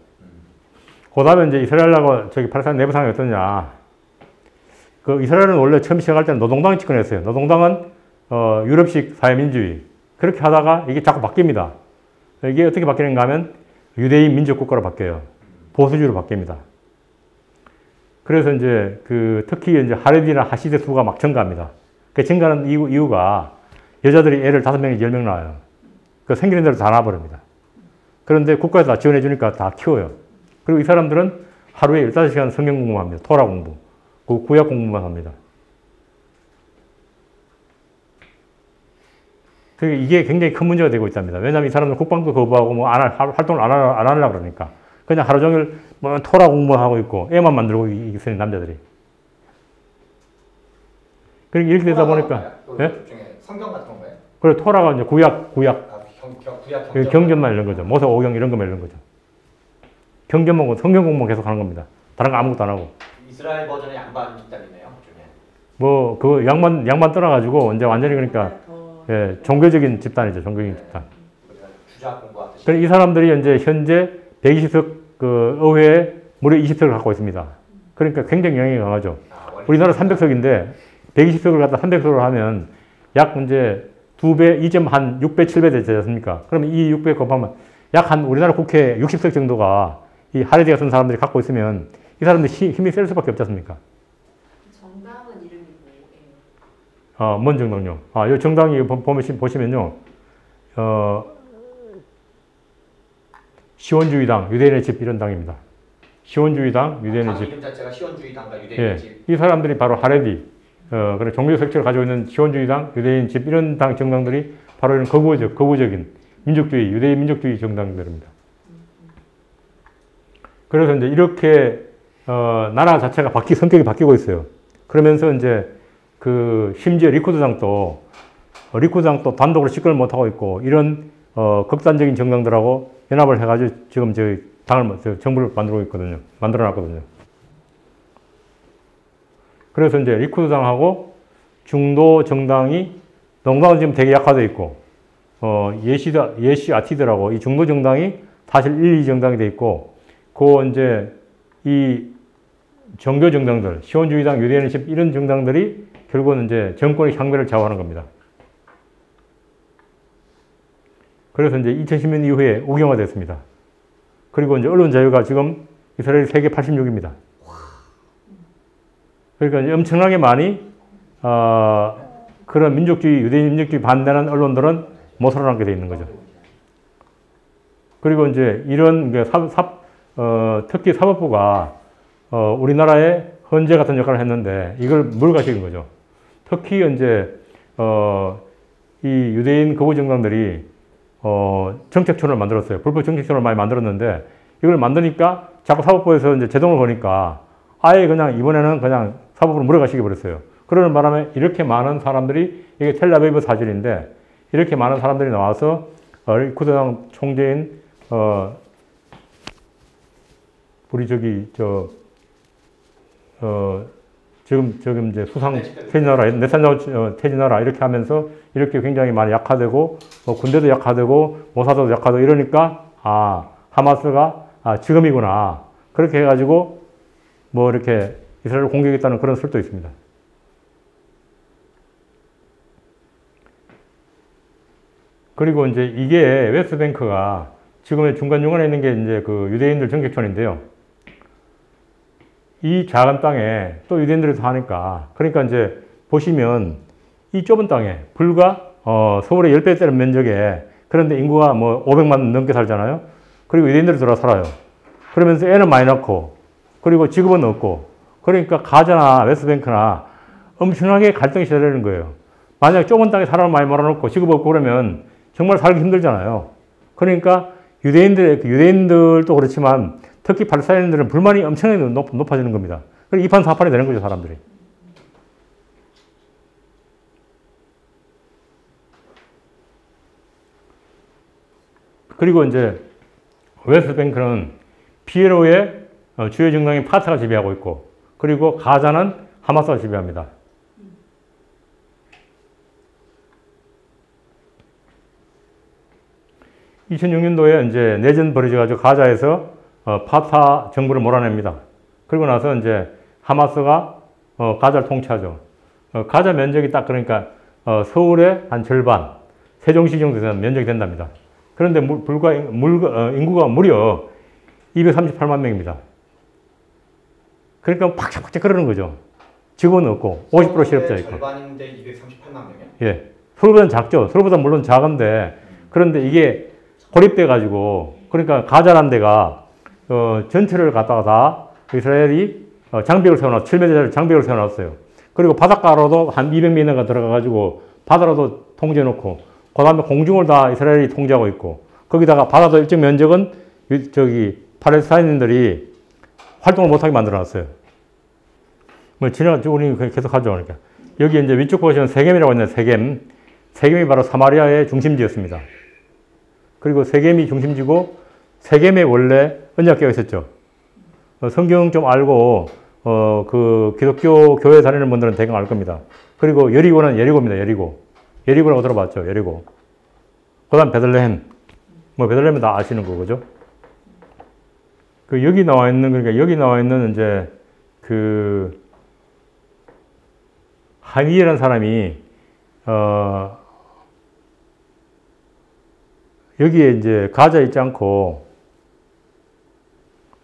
Speaker 2: 그 다음에 이제 이스라엘하고 팔레스타인 내부 상황이 어떠냐. 그 이스라엘은 원래 처음 시작할 때는 노동당이 집권했어요. 노동당은 유럽식 사회민주주의. 그렇게 하다가 이게 자꾸 바뀝니다. 이게 어떻게 바뀌는가 하면 유대인 민족국가로 바뀌어요. 보수주의로 바뀝니다. 그래서 이제 특히 이제 하레디나 하시드 수가 막 증가합니다. 그 증가하는 이유가 여자들이 애를 5명이 10명 낳아요. 그 생기는 대로 다 낳아버립니다. 그런데 국가에서 다 지원해 주니까 다 키워요. 그리고 이 사람들은 하루에 15시간 성경 공부합니다. 토라 공부. 구약 공부만 합니다. 이게 굉장히 큰 문제가 되고 있답니다. 왜냐하면 이 사람들 국방도 거부하고 활동을 안 하려고 그러니까. 그냥 하루 종일 토라 공부하고 있고 애만 만들고 있어요, 남자들이. 그러니까 이렇게 되다 보니까. 예?
Speaker 1: 성경 같은 건가요?
Speaker 2: 그리고 토라가 이제 구약. 경전만 이런 거죠. 모세 오경 이런 거만 이런 거죠. 경전만 성경 공부 계속 하는 겁니다. 다른 거 아무것도 안 하고.
Speaker 1: 이스라엘 버전의 양반 집단이네요.
Speaker 2: 양반 떠나가지고 이제 완전히 그러니까 예, 종교적인 집단이죠. 종교적인 집단.
Speaker 1: 주작 공부하듯이.
Speaker 2: 이 사람들이 이제 현재 120석 의회에 무려 20석을 갖고 있습니다. 그러니까 굉장히 영향이 강하죠. 우리나라 300석인데 120석을 갖다 300석으로 하면 약 이제 2배, 6배, 7배 되지 않습니까? 그러면 이 6배 곱하면 약 우리나라 국회 60석 정도가 이 하레디 같은 사람들이 갖고 있으면 이 사람들이 힘이 셀 수밖에 없지 않습니까?
Speaker 3: 정당은 이름이 뭐예요?
Speaker 2: 뭔 정당요? 이 정당이 보시면요. 시원주의당, 유대인의 집 이런 당입니다. 시원주의당, 유대인의 집.
Speaker 1: 이름 자체가 시원주의당과 유대인의 집.
Speaker 2: 이 사람들이 바로 하레디, 그런 종교 색채를 가지고 있는 시원주의당, 유대인 집 이런 당 정당들이 바로 이런 거부적인 민족주의, 유대인 민족주의 정당들입니다. 그래서 이제 이렇게 나라 자체가 성격이 바뀌고 있어요. 그러면서 이제 심지어 리쿠드당도 단독으로 집권을 못하고 있고 이런 극단적인 정당들하고 연합을 해가지고 지금 정부를 만들어놨거든요. 그래서 이제 리쿠드당하고 중도 정당이 농당은 지금 되게 약화되어 있고 예시 아티드라고 이 중도 정당이 사실 1, 2 정당이 되어 있고 이제 이 종교 정당들, 시온주의당, 유대인십 이런 정당들이 결국은 이제 정권의 향배를 좌우하는 겁니다. 그래서 이제 2010년 이후에 우경화됐습니다. 그리고 이제 언론 자유가 지금 이스라엘 세계 86입니다. 그러니까 이제 엄청나게 많이 그런 유대인 민족주의 반대하는 언론들은 못 살아남게 돼 있는 거죠. 그리고 이제 이런 특히 사법부가 우리나라의 헌재 같은 역할을 했는데 이걸 물어가시는 거죠. 특히 이제 이 유대인 거부 정당들이 정책촌을 만들었어요. 불법 정책촌을 많이 만들었는데 이걸 만드니까 자꾸 사법부에서 이제 제동을 거니까 아예 그냥 이번에는 그냥 사법부로 물어가시게 버렸어요. 그러는 바람에 이렇게 많은 사람들이 이게 텔라비브 사실인데 이렇게 많은 사람들이 나와서 리쿠드당 총재인 우리 지금 이제 수상 퇴진하라 이렇게 하면서 이렇게 굉장히 많이 약화되고 군대도 약화되고 모사드도 약화되고 이러니까 하마스가 지금이구나 그렇게 해가지고 이렇게 이스라엘을 공격했다는 그런 설도 있습니다. 그리고 이제 이게 웨스트뱅크가 지금의 중간중간에 있는 게 이제 유대인들 정책촌인데요. 이 작은 땅에 또 유대인들이 사니까 그러니까 이제 보시면 이 좁은 땅에 불과 서울의 10배 되는 면적에 그런데 인구가 500만 넘게 살잖아요. 그리고 유대인들이 들어와 살아요. 그러면서 애는 많이 낳고 그리고 직업은 없고 그러니까 가자나 웨스트뱅크나 엄청나게 갈등이 시작되는 거예요. 만약 좁은 땅에 사람을 많이 몰아놓고 직업 없고 그러면 정말 살기 힘들잖아요. 그러니까 유대인들도 그렇지만 특히 팔레스타인들은 불만이 엄청나게 높아지는 겁니다. 그리고 2판 4판이 되는 거죠, 사람들이. 그리고 이제 웨스트뱅크는 PLO의 주요 정당인 파타가 지배하고 있고 그리고 가자는 하마스가 지배합니다. (2006년도에) 이제 내전 벌어져가지고 가자에서 파타 정부를 몰아냅니다. 그리고 나서 이제 하마스가 가자를 통치하죠. 가자 면적이 딱 그러니까 서울의 한 절반, 세종시 정도 되는 면적이 된답니다. 그런데 인구가 무려 238만 명입니다. 그러니까 팍짝팍짝 끓는 거죠. 직원 없고 50% 실업자 있고.
Speaker 1: 절반인데 238만 명이요?
Speaker 2: 예, 서울보다는 작죠. 서울보다 물론 작은데 그런데 이게 고립돼 가지고 그러니까 가자라는 데가 전체를 갖다가 다 이스라엘이 장벽을 세워놨 7m짜리 장벽을 세워놨어요. 그리고 바닷가로도 한 200m가 들어가가지고 바다로도 통제해놓고 그 다음에 공중을 다 이스라엘이 통제하고 있고 거기다가 바다도 일정 면적은 팔레스타인인들이 활동을 못하게 만들어놨어요. 우리 계속 하죠. 그러니까 여기 이제 위쪽 보시면 세겜이라고 있는 세겜이 바로 사마리아의 중심지였습니다. 그리고 세겜이 중심지고 세겜에 원래 언약궤가 있었죠. 성경 좀 알고 기독교 교회 다니는 분들은 대강 알 겁니다. 그리고 여리고는 예리고입니다. 예리고라고 들어봤죠. 예리고. 그 다음 베들레헴. 베들레헴은 다 아시는 거죠. 여기 나와 있는 이제 하니에라는 사람이 여기에 이제 가자에 있지 않고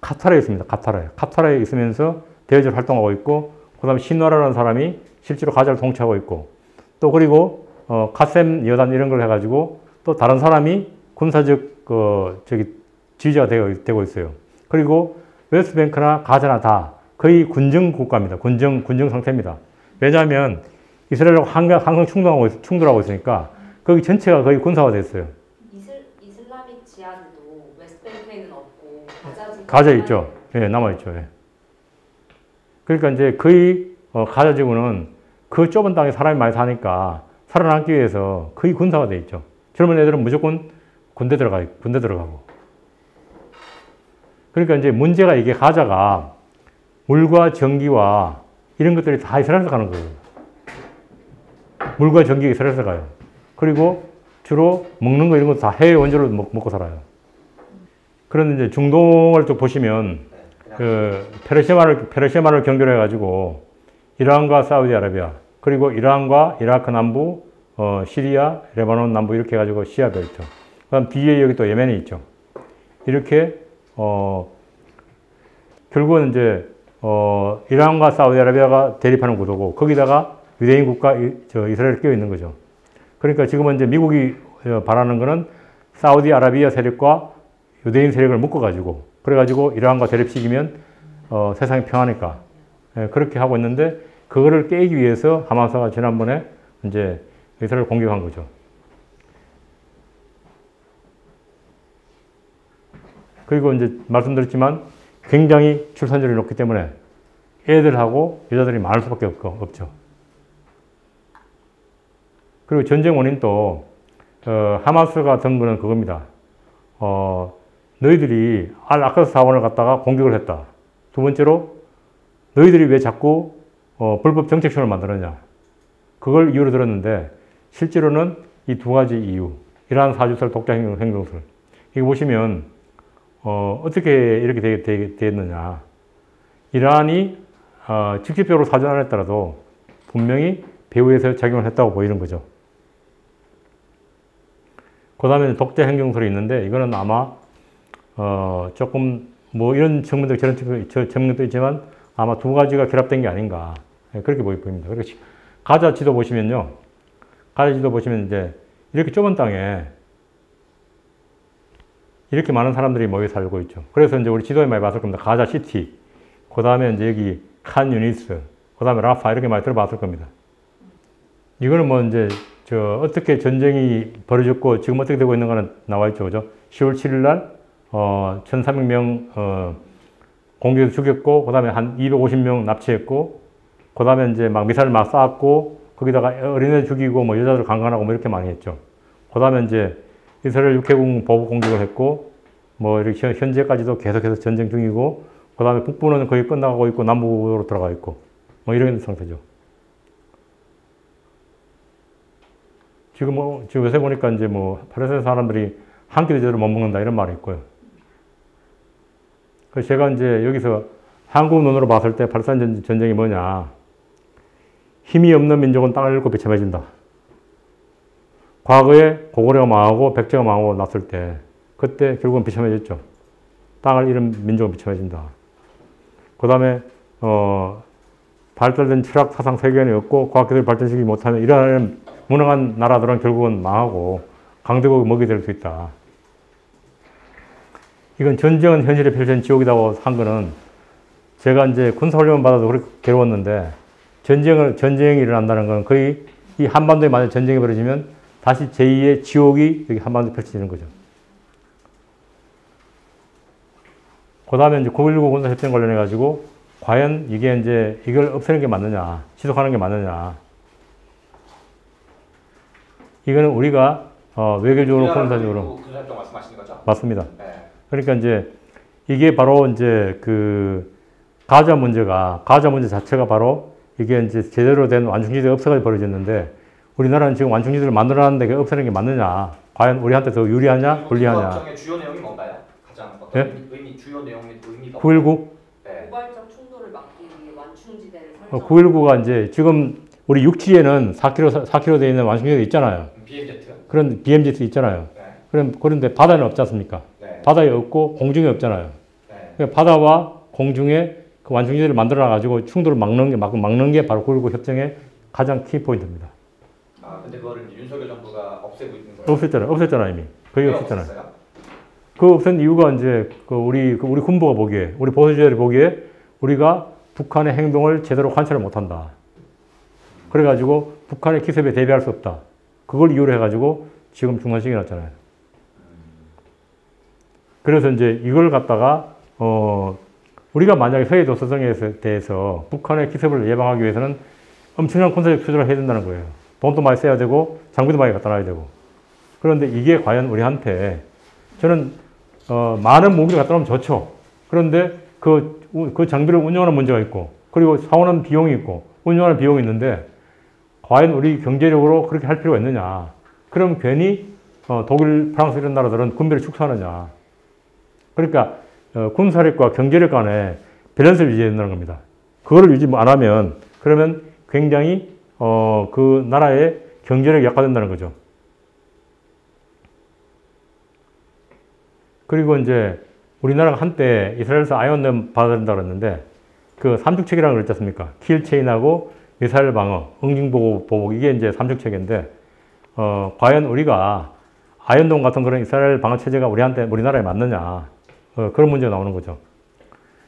Speaker 2: 카타라에 있습니다. 카타라에 있으면서 대외적으로 활동하고 있고 그 다음에 신와라라는 사람이 실제로 가자를 통치하고 있고 또 그리고 카셈 여단 이런 걸 해가지고 또 다른 사람이 군사적 지휘자가 되고 있어요. 그리고 웨스트뱅크나 가자나 다 거의 군정 국가입니다. 군정 상태입니다. 왜냐하면 이스라엘하고 항상 충돌하고 있으니까 거기 전체가 거의 군사화 됐어요.
Speaker 3: 이슬라믹 지하드도 웨스트뱅크에는 없고
Speaker 2: 가자 있죠. 예, 남아있죠. 예. 그러니까 이제 거의 가자 지구는 그 좁은 땅에 사람이 많이 사니까 살아남기 위해서 거의 군사화 돼 있죠. 젊은 애들은 무조건 군대 들어가고. 그러니까 이제 문제가 이게 가자가 물과 전기와 이런 것들이 다 이스라엘에서 가는 거예요. 물과 전기가 이스라엘에서 가요. 그리고 주로 먹는 거 이런 거 다 해외 원조로 먹고 살아요. 그런데 이제 중동을 좀 보시면 그 페르시아만을 경계로 해가지고 이란과 사우디아라비아 그리고 이란과 이라크 남부 시리아, 레바논 남부 이렇게 해가지고 시아 벨트. 그다음 뒤에 여기 또 예멘이 있죠. 이렇게 결국은 이제 이란과 사우디아라비아가 대립하는 구도고 거기다가 유대인 국가 이스라엘이 끼어 있는 거죠. 그러니까 지금은 이제 미국이 바라는 거는 사우디아라비아 세력과 유대인 세력을 묶어가지고 그래가지고 이란과 대립시키면 세상이 평하니까 그렇게 하고 있는데 그거를 깨기 위해서 하마스가 지난번에 이제 이스라엘을 공격한 거죠. 그리고 이제 말씀드렸지만 굉장히 출산율이 높기 때문에 애들하고 여자들이 많을 수밖에 없죠. 그리고 전쟁 원인도 하마스가 든 거는 그겁니다. 너희들이 알아카스 사원을 갖다가 공격을 했다. 두 번째로 너희들이 왜 자꾸 불법 정책쇼를 만들었냐. 그걸 이유로 들었는데 실제로는 이 두 가지 이유. 이란 사주설 독자 행동설. 이거 보시면 어떻게 이렇게 되었느냐. 이란이 직접적으로 사주 안 했더라도 분명히 배후에서 작용을 했다고 보이는 거죠. 그 다음에 독자 행동설이 있는데 이거는 아마 조금 뭐 이런 측면도 저런 측면도 있지만 아마 두 가지가 결합된 게 아닌가 그렇게 보입니다. 그리고 가자 지도 보시면요. 가자 지도 보시면 이제 이렇게 좁은 땅에 이렇게 많은 사람들이 모여 살고 있죠. 그래서 이제 우리 지도에 많이 봤을 겁니다. 가자 시티, 그 다음에 이제 여기 칸 유니스, 그 다음에 라파 이렇게 많이 들어봤을 겁니다. 이거는 뭐 이제 어떻게 전쟁이 벌어졌고 지금 어떻게 되고 있는가는 나와 있죠. 그죠? 10월 7일 날 1,300명 공격해서 죽였고 그 다음에 한 250명 납치했고 그 다음에 이제 막 미사일 막 쐈고 거기다가 어린애 죽이고 뭐 여자들 강간하고 뭐 이렇게 많이 했죠. 그 다음에 이제 이스라엘 육해공 보복 공격을 했고 뭐 이렇게 현재까지도 계속해서 전쟁 중이고 그 다음에 북부는 거의 끝나가고 있고 남부로 들어가 있고 뭐 이런 상태죠. 지금 요새 보니까 이제 뭐 팔레스타인 사람들이 한 끼도 제대로 못 먹는다 이런 말이 있고요. 그래서 제가 이제 여기서 한국 눈으로 봤을 때 팔레스타인 전쟁이 뭐냐. 힘이 없는 민족은 땅을 잃고 비참해진다. 과거에 고구려가 망하고 백제가 망하고 났을 때 그때 결국은 비참해졌죠. 땅을 잃은 민족은 비참해진다. 그 다음에 발달된 철학 사상 세계관이 없고 과학기술을 발전시키지 못하면 이러한 무능한 나라들은 결국은 망하고 강대국이 먹이 될 수 있다. 이건 전쟁은 현실에 펼쳐진 지옥이라고 한 거는 제가 이제 군사훈련 받아도 그렇게 괴로웠는데 전쟁이 일어난다는 건 거의 이 한반도에 만약 전쟁이 벌어지면 다시 제2의 지옥이 여기 한반도에 펼쳐지는 거죠. 그 다음에 이제 9.19 군사협정 관련해가지고 과연 이게 이제 이걸 없애는 게 맞느냐, 지속하는 게 맞느냐. 이거는 우리가 외교적으로, 군사적으로.
Speaker 1: 군사협정 말씀하시는 거죠?
Speaker 2: 맞습니다.
Speaker 1: 네.
Speaker 2: 그러니까 이제 이게 바로 이제 그 가자 문제 자체가 바로 이게 이제 제대로 된 완충지대가 없어가지고 벌어졌는데 우리나라는 지금 완충지대를 만들어놨는데 그게 없애는 게 맞느냐. 과연 우리한테 더 유리하냐, 불리하냐.
Speaker 1: 군사협정의 주요 내용이 뭔가요? 가장 어떤
Speaker 2: 네?
Speaker 1: 의미, 주요 내용 및 의미가
Speaker 2: 9.19?
Speaker 1: 네.
Speaker 3: 우발적 충돌을 막기 위해 완충지대를 설정.
Speaker 2: 9.19가 이제 지금 우리 육지에는 4km 되어 있는 완충지대가 있잖아요.
Speaker 1: BMZ.
Speaker 2: 그런 BMZ 있잖아요.
Speaker 1: 네.
Speaker 2: 그런데 바다는 없지 않습니까?
Speaker 1: 네.
Speaker 2: 바다에 없고 공중에 없잖아요.
Speaker 1: 네.
Speaker 2: 그러니까 바다와 공중에 그 완충지대를 만들어가지고 충돌을 막는 게 바로 9.19 협정의 가장 키포인트입니다.
Speaker 1: 아, 근데 그거를 윤석열 정부가 없애고 있는 거예요?
Speaker 2: 없앴잖아요, 이미. 거의 없앴잖아요.
Speaker 1: 없앴어요?
Speaker 2: 그 없앤 이유가 이제 우리 군부가 보기에, 우리 보수주의들이 보기에 우리가 북한의 행동을 제대로 관찰을 못한다. 그래가지고 북한의 기습에 대비할 수 없다. 그걸 이유로 해가지고 지금 중단시켜 놨잖아요. 그래서 이제 이걸 갖다가 우리가 만약에 서해 도서정에 대해서 북한의 기습을 예방하기 위해서는 엄청난 군사적 투자를 해야 된다는 거예요. 돈도 많이 써야 되고 장비도 많이 갖다 놔야 되고. 그런데 이게 과연 우리한테 저는 많은 무기를 갖다 놓으면 좋죠. 그런데 그 장비를 운영하는 문제가 있고 그리고 사오는 비용이 있고 운영하는 비용이 있는데 과연 우리 경제력으로 그렇게 할 필요가 있느냐. 그럼 괜히 독일, 프랑스 이런 나라들은 군비를 축소하느냐. 그러니까 군사력과 경제력 간에 밸런스를 유지해야 된다는 겁니다. 그거를 유지 안 하면 그러면 굉장히 그 나라의 경제력이 약화된다는 거죠. 그리고 이제 우리나라가 한때 이스라엘에서 아이언돔 받아들인다고 그랬는데 그 삼축체계라는 걸 있지 않습니까? 킬체인하고 미사일 방어, 응징보복 이게 이제 삼축체계인데 과연 우리가 아이언돔 같은 그런 이스라엘 방어 체제가 우리나라에 맞느냐 그런 문제가 나오는 거죠.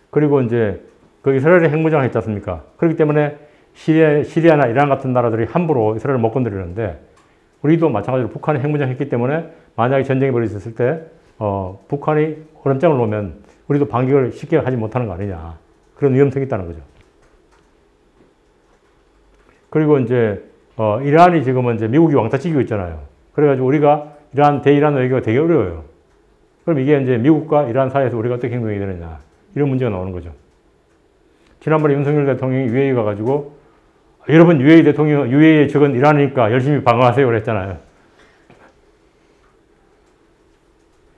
Speaker 2: 그리고 이제 그 이스라엘의 핵무장을 했지 않습니까? 그렇기 때문에 시리아나 이란 같은 나라들이 함부로 이스라엘을 못 건드리는데 우리도 마찬가지로 북한이 핵무장 했기 때문에 만약에 전쟁이 벌어졌을 때 북한이 오름장을 놓으면 우리도 반격을 쉽게 하지 못하는 거 아니냐. 그런 위험성이 있다는 거죠. 그리고 이제 이란이 지금은 이제 미국이 왕따 찍고 있잖아요. 그래가지고 우리가 대이란 외교가 되게 어려워요. 그럼 이게 이제 미국과 이란 사이에서 우리가 어떻게 행동해야 되느냐. 이런 문제가 나오는 거죠. 지난번에 윤석열 대통령이 UAE 가가지고 여러분 UAE의 적은 이란이니까 열심히 방어하세요 그랬잖아요.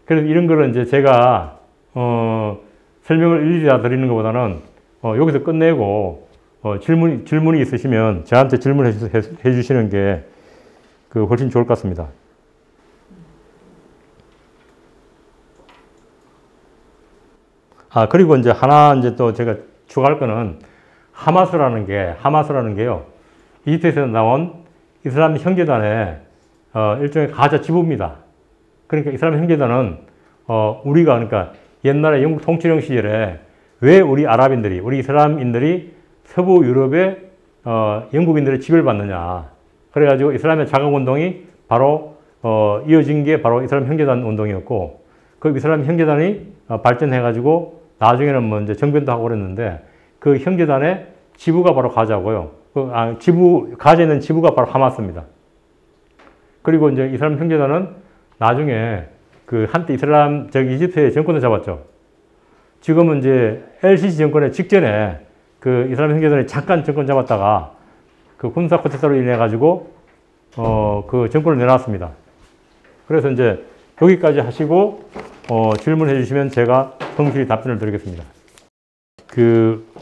Speaker 2: 그래서 이런 거를 이제 제가 설명을 일일이 다 드리는 것보다는 여기서 끝내고 질문이 있으시면 저한테 질문해 주시는 게 훨씬 좋을 것 같습니다. 그리고 이제 이제 또 제가 추가할 거는 하마스라는 게요. 이집트에서 나온 이슬람 형제단의 일종의 가짜 지부입니다. 그러니까 이슬람 형제단은 우리가 그러니까 옛날에 영국 통치령 시절에 왜 우리 이슬람인들이 서부 유럽의 영국인들의 지배를 받느냐. 그래가지고 이슬람의 자각운동이 바로 이어진 게 바로 이슬람 형제단 운동이었고 그 이슬람 형제단이 발전해가지고 나중에는 뭐 이제 정변도 하고 그랬는데 그 형제단의 지부가 바로 가자고요. 가자에 있는 지부가 바로 하마스입니다. 그리고 이제 이슬람 형제단은 나중에 한때 이집트의 정권을 잡았죠. 지금은 이제 LCC 정권의 직전에 이슬람 형제단이 잠깐 정권 잡았다가 군사 쿠데타로 인해 가지고 정권을 내놨습니다. 그래서 이제 여기까지 하시고 질문해 주시면 제가 성실히 답변을 드리겠습니다.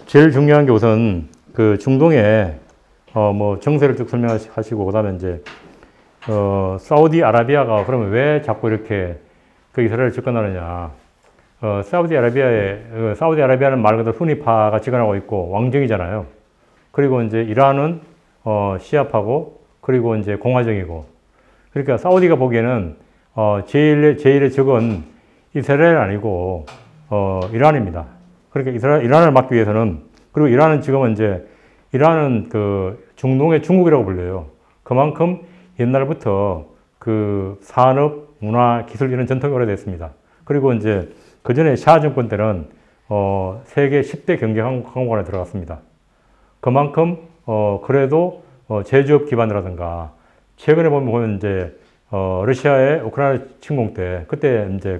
Speaker 2: 제일 중요한 게 우선 중동에 뭐 정세를 쭉 설명하시고 그다음에 이제 사우디아라비아가 그러면 왜 자꾸 이렇게 이스라엘을 접근하느냐. 사우디아라비아는 말 그대로 수니파가 집권하고 있고 왕정이잖아요. 그리고 이제 이란은 시아파고 그리고 이제 공화정이고. 그러니까 사우디가 보기에는 제일의 적은 이스라엘 아니고 이란입니다. 그러니까 이란을 막기 위해서는 그리고 이란은 지금은 이제 이란은 중동의 중국이라고 불려요. 그만큼 옛날부터 산업, 문화, 기술 이런 전통이 오래됐습니다. 그리고 이제 그 전에 샤 정권 때는 세계 10대 경제 강국안에 들어갔습니다. 그만큼 그래도 제조업 기반이라든가 최근에 보면 이제 러시아의 우크라이나 침공 때 그때 이제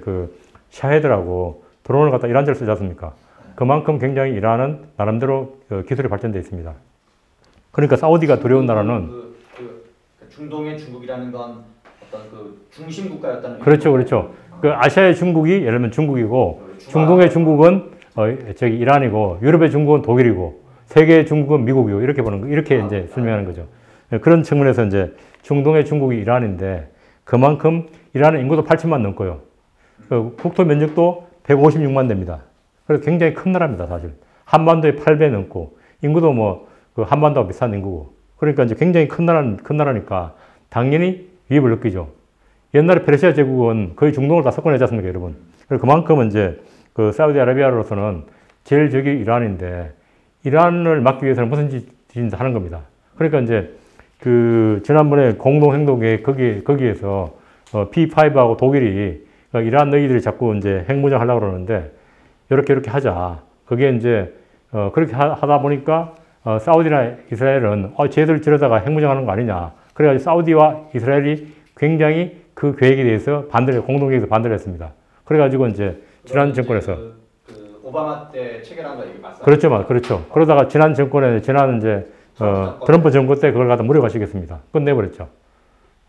Speaker 2: 샤헤드라고 드론을 갖다 이란제를 쓰지 않습니까? 그만큼 굉장히 이란은 나름대로 기술이 발전되어 있습니다. 그러니까 사우디가 두려운 나라는
Speaker 1: 중동의 중국이라는 건 어떤 중심 국가였다는
Speaker 2: 그렇죠, 그렇죠. 아시아의 중국이 예를 들면 중국이고 중동의 중국은 이란이고 유럽의 중국은 독일이고 세계의 중국은 미국이고 이렇게 이제 설명하는 거죠. 그런 측면에서 이제 중동의 중국이 이란인데 그만큼 이란은 인구도 8천만 넘고요. 국토 면적도 156만 됩니다. 그래서 굉장히 큰 나라입니다, 사실. 한반도의 8배 넘고 인구도 뭐 한반도와 비슷한 인구고. 그러니까 이제 굉장히 큰 나라니까 당연히 위협을 느끼죠. 옛날에 페르시아 제국은 거의 중동을 다 석권했지 않습니까, 여러분? 그래서 그만큼 이제 사우디아라비아로서는 제일 적이 이란인데 이란을 막기 위해서는 무슨 짓인지 하는 겁니다. 그러니까 이제 그 지난번에 공동행동에 거기에서 P5하고 독일이 이러한 너희들이 자꾸 이제 핵무장 하려고 그러는데 이렇게 하자. 그게 이제 그렇게 하다 보니까 사우디나 이스라엘은 쟤들 저러다가 핵무장하는 거 아니냐. 그래가지고 사우디와 이스라엘이 굉장히 그 계획에 대해서 공동계획에서 반대를 했습니다. 그래가지고 이제 지난 정권에서
Speaker 1: 그 오바마 때 체결한 거 이게 맞습니다.
Speaker 2: 그렇죠, 그렇죠. 그러다가 지난 이제 트럼프 정권 때 그걸 갖다 무력화시켰습니다. 끝내버렸죠.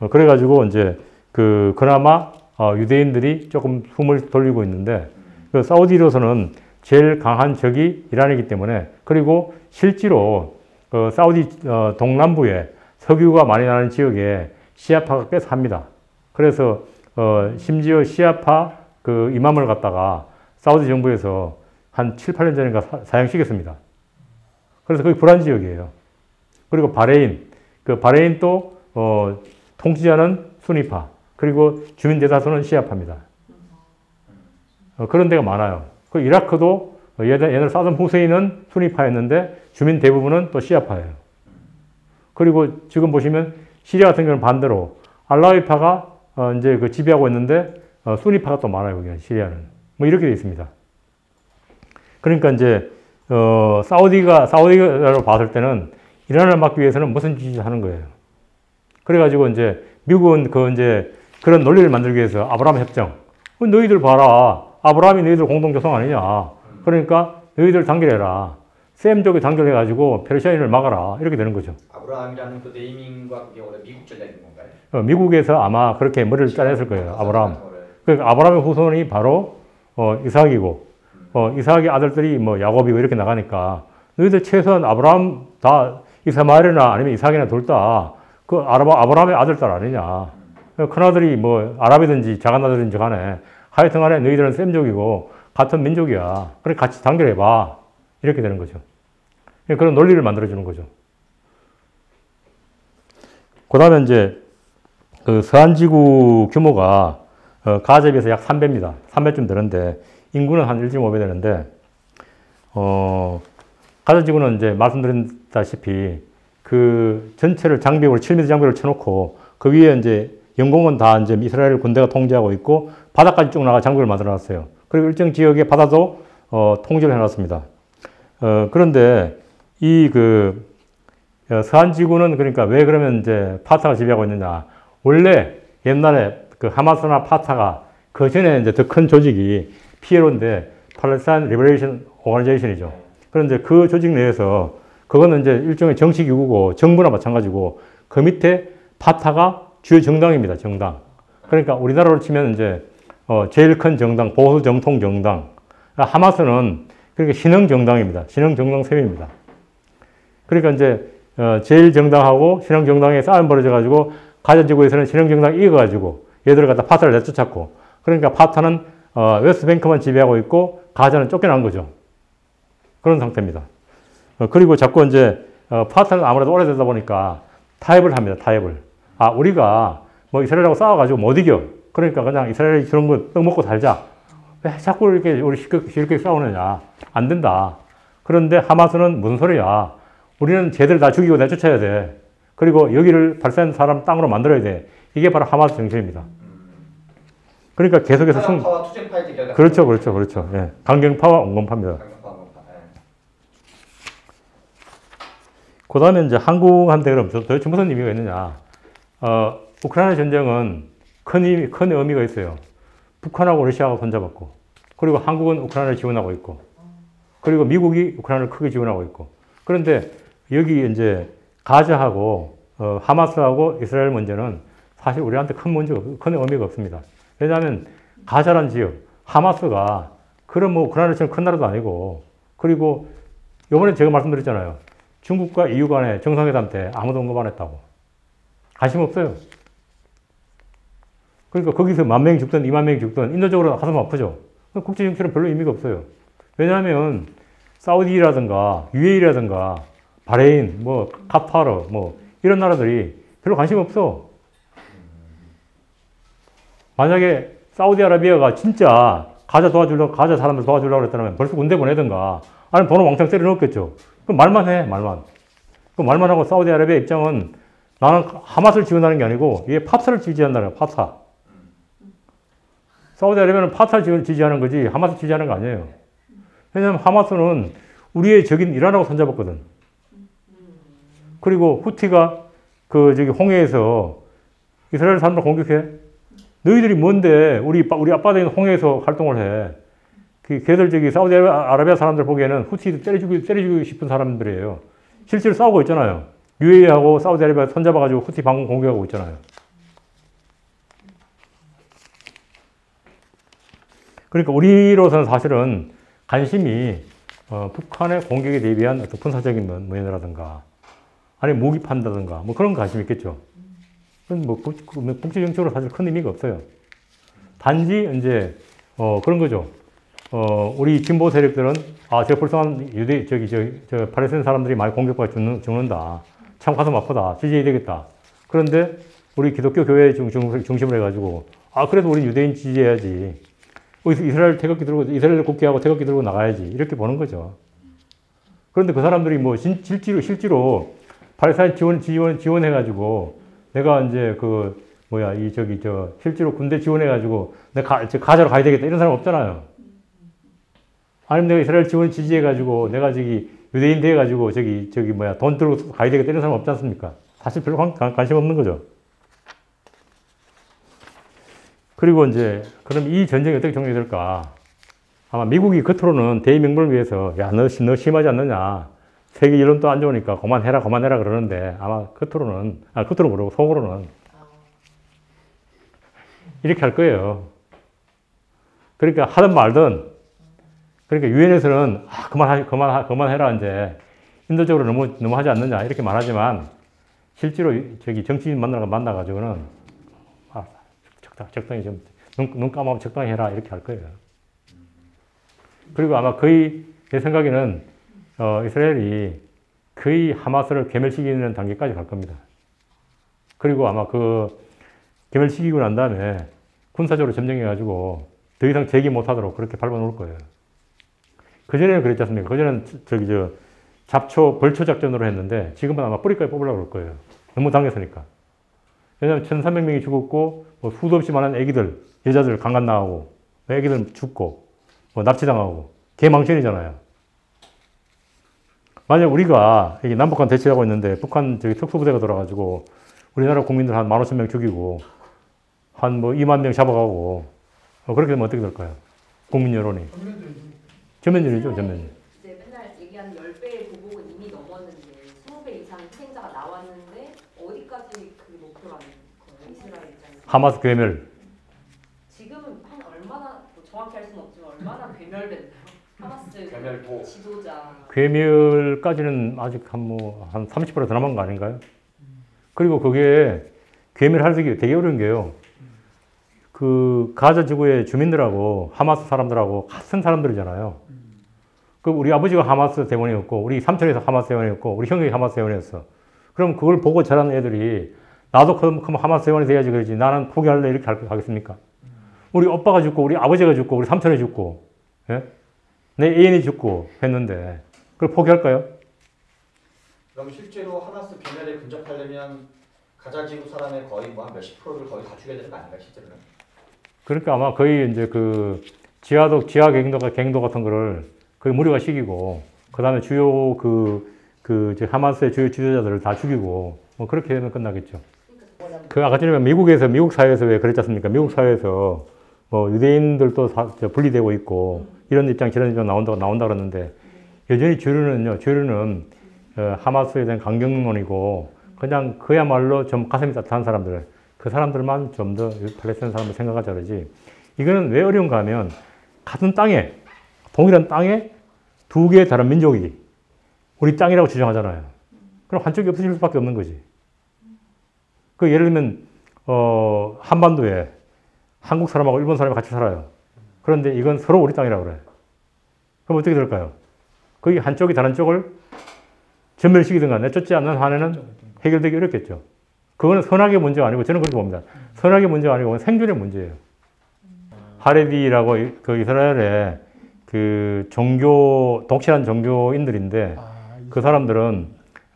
Speaker 2: 그래가지고 이제 그나마 유대인들이 조금 숨을 돌리고 있는데 그 사우디로서는 제일 강한 적이 이란이기 때문에 그리고 실제로 사우디 동남부에 석유가 많이 나는 지역에 시아파가 꽤 삽니다. 그래서 심지어 시아파 그 이맘을 갖다가 사우디 정부에서 한 7, 8년 전인가 사형시켰습니다. 그래서 거기 불안 지역이에요. 그리고 바레인, 바레인도 통치자는 수니파, 그리고 주민 대다수는 시아파입니다. 그런 데가 많아요. 그 이라크도 옛날 사담 후세인은 수니파였는데 주민 대부분은 또 시아파예요. 그리고 지금 보시면 시리아 같은 경우는 반대로 알라위파가 이제 그 지배하고 있는데 수니파가 또 많아요. 여기 시리아는 뭐 이렇게 돼 있습니다. 그러니까 이제 사우디로 봤을 때는 이란을 막기 위해서는 무슨 짓을 하는 거예요. 그래가지고 이제 미국은 이제 그런 논리를 만들기 위해서 아브라함 협정. 너희들 봐라. 아브라함이 너희들 공동조성 아니냐. 그러니까 너희들 단결해라. 셈족이 단결해가지고 페르시아인을 막아라. 이렇게 되는 거죠.
Speaker 1: 아브라함이라는 그 네이밍과 그게 원래 미국 전략인 건가요?
Speaker 2: 미국에서 아마 그렇게 머리를 짜냈을 거예요. 아브라함. 그러니까 아브라함의 후손이 바로 이삭이고 이삭의 아들들이 뭐 야곱이고 이렇게 나가니까 너희들 최소한 아브라함 다 이스마엘이나 아니면 이삭이나 둘 다 그 아브라함의 아들딸 아니냐. 큰아들이 뭐 아랍이든지 작은아들인지 간에 하여튼 간에 너희들은 셈족이고 같은 민족이야. 그래 같이 단결해봐. 이렇게 되는 거죠. 그런 논리를 만들어주는 거죠. 그 다음에 이제 그 서한지구 규모가 가자에 비해서 약 3배입니다. 3배쯤 되는데 인구는 한 1.5배 되는데 가자지구는 이제 말씀드렸다시피 그 전체를 장벽으로 7m 장벽을 쳐놓고 그 위에 이제 영공은 다 이제 이스라엘 군대가 통제하고 있고 바다까지 쭉 나가 장벽을 만들어놨어요. 그리고 일정 지역의 바다도 통제를 해놨습니다. 그런데 이 서한지구는 그러니까 왜 그러면 이제 파타가 지배하고 있느냐? 원래 옛날에 그 하마스나 파타가 그 전에 이제 더 큰 조직이 PLO인데 팔레스타인 리버레이션 오거니제이션이죠. 그런데 그 조직 내에서 그거는 이제 일종의 정치 기구고 정부나 마찬가지고 그 밑에 파타가 주요 정당입니다. 정당. 그러니까 우리나라로 치면 이제 제일 큰 정당, 보수 정통 정당. 하마스는 그러니까 신흥 정당입니다. 신흥 정당 셈입니다. 그러니까 이제 제일 정당하고 신흥 정당에 싸움 벌어져가지고 가자지구에서는 신흥 정당이 이겨가지고 얘들을 갖다 파타를 내쫓았고 그러니까 파타는 웨스트뱅크만 지배하고 있고 가자는 쫓겨난 거죠. 그런 상태입니다. 그리고 자꾸 이제 파타는 아무래도 오래되다 보니까 타협을 합니다. 타협을. 우리가 뭐 이스라엘하고 싸워가지고 못 이겨. 그러니까 그냥 이스라엘이 그런 거 떡 먹고 살자. 왜 자꾸 이렇게 우리 쉽게 싸우느냐. 안 된다. 그런데 하마스는 무슨 소리야. 우리는 쟤들 다 죽이고 내쫓아야 돼. 그리고 여기를 팔레스타인 사람 땅으로 만들어야 돼. 이게 바로 하마스 정신입니다. 그러니까 계속해서
Speaker 1: 파와 투쟁파의 대결.
Speaker 2: 그렇죠. 예. 강경파와 온건파입니다. 그 다음에 이제 한국한테 그럼 도대체 무슨 의미가 있느냐. 우크라이나 전쟁은 큰 의미가 있어요. 북한하고 러시아가 손잡았고, 그리고 한국은 우크라이나를 지원하고 있고, 그리고 미국이 우크라이나를 크게 지원하고 있고. 그런데 여기 이제 가자하고 하마스하고 이스라엘 문제는 사실 우리한테 큰 의미가 없습니다. 왜냐하면 가자란 지역, 하마스가 그런 뭐 우크라이나처럼 큰 나라도 아니고, 그리고 이번에 제가 말씀드렸잖아요. 중국과 EU 간의 정상회담 때 아무도 언급 안 했다고. 관심 없어요. 그러니까 거기서 10,000명이 죽든 20,000명이 죽든 인도적으로 가슴 아프죠. 국제 정치는 별로 의미가 없어요. 왜냐하면 사우디라든가 UAE라든가 바레인, 뭐 카타르, 뭐 이런 나라들이 별로 관심 없어. 만약에 사우디아라비아가 진짜 가자 사람들 도와주려고 그랬다면 벌써 군대 보내든가 아니면 돈을 왕창 때려 넣었겠죠. 그럼 말만 해, 말만. 그 말만 하고 사우디아라비아 입장은 나는 하마스를 지원하는 게 아니고 이게 파타를 지지한다는 거야. 파타. 사우디아라비아는 파타를 지지하는 거지 하마스 지지하는 거 아니에요. 왜냐하면 하마스는 우리의 적인 이란하고 손잡았거든. 그리고 후티가 그 저기 홍해에서 이스라엘 사람들 공격해. 너희들이 뭔데 우리 앞바다에 있는 홍해에서 활동을 해. 걔들 저기 사우디아라비아 사람들 보기에는 후티 때려주고 싶은 사람들이에요. 실제로 싸우고 있잖아요. UAE하고 사우디아라비아 손잡아가지고 후티 방공 공격하고 있잖아요. 그러니까 우리로서는 사실은 관심이 북한의 공격에 대비한 어떤 군사적인 면이라든가 아니면 무기 판다든가 뭐 그런 관심이 있겠죠. 뭐 국제 정책으로 사실 큰 의미가 없어요. 단지 이제 그런 거죠. 우리 진보 세력들은 저 불쌍한 저 팔레스타인 사람들이 많이 공격받아 죽는다. 참 가슴 아프다. 지지해야 되겠다. 그런데 우리 기독교 교회 중심으로 해가지고 그래도 우리 유대인 지지해야지. 이스라엘 태극기 들고 이스라엘 국기하고 태극기 들고 나가야지. 이렇게 보는 거죠. 그런데 그 사람들이 뭐 실제로 팔레스타인 지원해가지고 내가 이제 실제로 군대 지원해가지고 내가 가자로 가야 되겠다 이런 사람 없잖아요. 아니면 내가 이스라엘 지원 지지해가지고 내가 유대인 돼가지고 돈 들고 가야 되겠다 이런 사람 없지 않습니까? 사실 별로 관심 없는 거죠. 그리고 이제 그럼 이 전쟁이 어떻게 종료될까? 아마 미국이 겉으로는 대의명분을 위해서 너 심하지 않느냐? 세계 여론도 안 좋으니까 그만해라 그러는데 아마 겉으로는 모르고 속으로는 이렇게 할 거예요. 그러니까 하든 말든 그러니까 유엔에서는 그만해라 이제 인도적으로 너무 하지 않느냐 이렇게 말하지만 실제로 정치인 만나가지고는 적당히 좀 눈 감아서 적당히 해라 이렇게 할 거예요. 그리고 아마 거의 제 생각에는 이스라엘이 거의 하마스를 괴멸시키는 단계까지 갈 겁니다. 그리고 아마 괴멸시키고 난 다음에 군사적으로 점령해가지고 더 이상 제기 못하도록 그렇게 밟아놓을 거예요. 그전에는 그랬지 않습니까? 그전에는 벌초 작전으로 했는데 지금은 아마 뿌리까지 뽑으려고 그럴 거예요. 너무 당했으니까. 왜냐하면 1,300명이 죽었고 수도 없이 많은 애기들, 여자들 강간 나가고 애기들 죽고 납치당하고 개망신이잖아요. 만약 우리가 이게 남북한 대치하고 있는데 북한 특수부대가 돌아가지고 우리나라 국민들 한 15,000명 죽이고 한 2만 명 잡아가고 그렇게 되면 어떻게 될까요? 국민 여론이. 전면전이죠, 전면전.
Speaker 3: 이제 맨날 얘기하는 10배의 보복은 이미 넘었는데 20배 이상 희생자가 나왔는데 어디까지 그게 목표라는 거예요? 이스라엘 입장에서.
Speaker 2: 하마스 괴멸.
Speaker 3: 지금은 한 얼마나 정확히 알 수는 없지만 얼마나 괴멸됐나요? 하마스
Speaker 1: 괴멸도.
Speaker 3: 지도자.
Speaker 2: 괴멸까지는 아직 한 30% 더 남은 거 아닌가요? 그리고 그게 괴멸하기 되게 어려운 게요. 가자 지구의 주민들하고 하마스 사람들하고 같은 사람들이잖아요. 우리 아버지가 하마스 대원이었고, 우리 삼촌에서 하마스 대원이었고, 우리 형이 하마스 대원이었어. 그럼 그걸 보고 자란 애들이 나도 그럼 하마스 대원이 돼야지 그러지. 나는 포기할래 이렇게 하겠습니까? 우리 오빠가 죽고, 우리 아버지가 죽고, 우리 삼촌이 죽고, 예? 내 애인이 죽고 했는데 그걸 포기할까요?
Speaker 1: 그럼 실제로 하마스 괴멸에 근접하려면 가자 지구 사람의 거의 한 몇십 프로를 거의 다 죽여야 되는 거 아닌가요, 실제로는?
Speaker 2: 그러니까 아마 거의 이제 지하 갱도 같은 거를 거의 무료화 시키고, 그 다음에 주요 하마스의 주요 지도자들을 다 죽이고, 그렇게 되면 끝나겠죠. 아까 전에 미국 사회에서 왜 그랬지 않습니까? 미국 사회에서 유대인들도 분리되고 있고, 이런 입장, 저런 입장 나온다 그러는데, 여전히 주류는 하마스에 대한 강경론이고, 그냥 그야말로 좀 가슴이 따뜻한 사람들, 그 사람들만 좀 더 팔레스타인 사람을 생각하자 그러지. 이거는 왜 어려운가 하면, 같은 땅에, 동일한 땅에 두 개의 다른 민족이 우리 땅이라고 주장하잖아요. 그럼 한쪽이 없어질 수밖에 없는 거지. 예를 들면, 한반도에 한국 사람하고 일본 사람이 같이 살아요. 그런데 이건 서로 우리 땅이라고 그래. 그럼 어떻게 될까요? 거기 한쪽이 다른 쪽을 전멸시키든가 내쫓지 않는 한에는 해결되기 어렵겠죠. 그거는 선악의 문제가 아니고, 저는 그렇게 봅니다. 선악의 문제가 아니고 생존의 문제예요. 하레디라고 이스라엘의 독실한 종교인들인데, 그 사람들은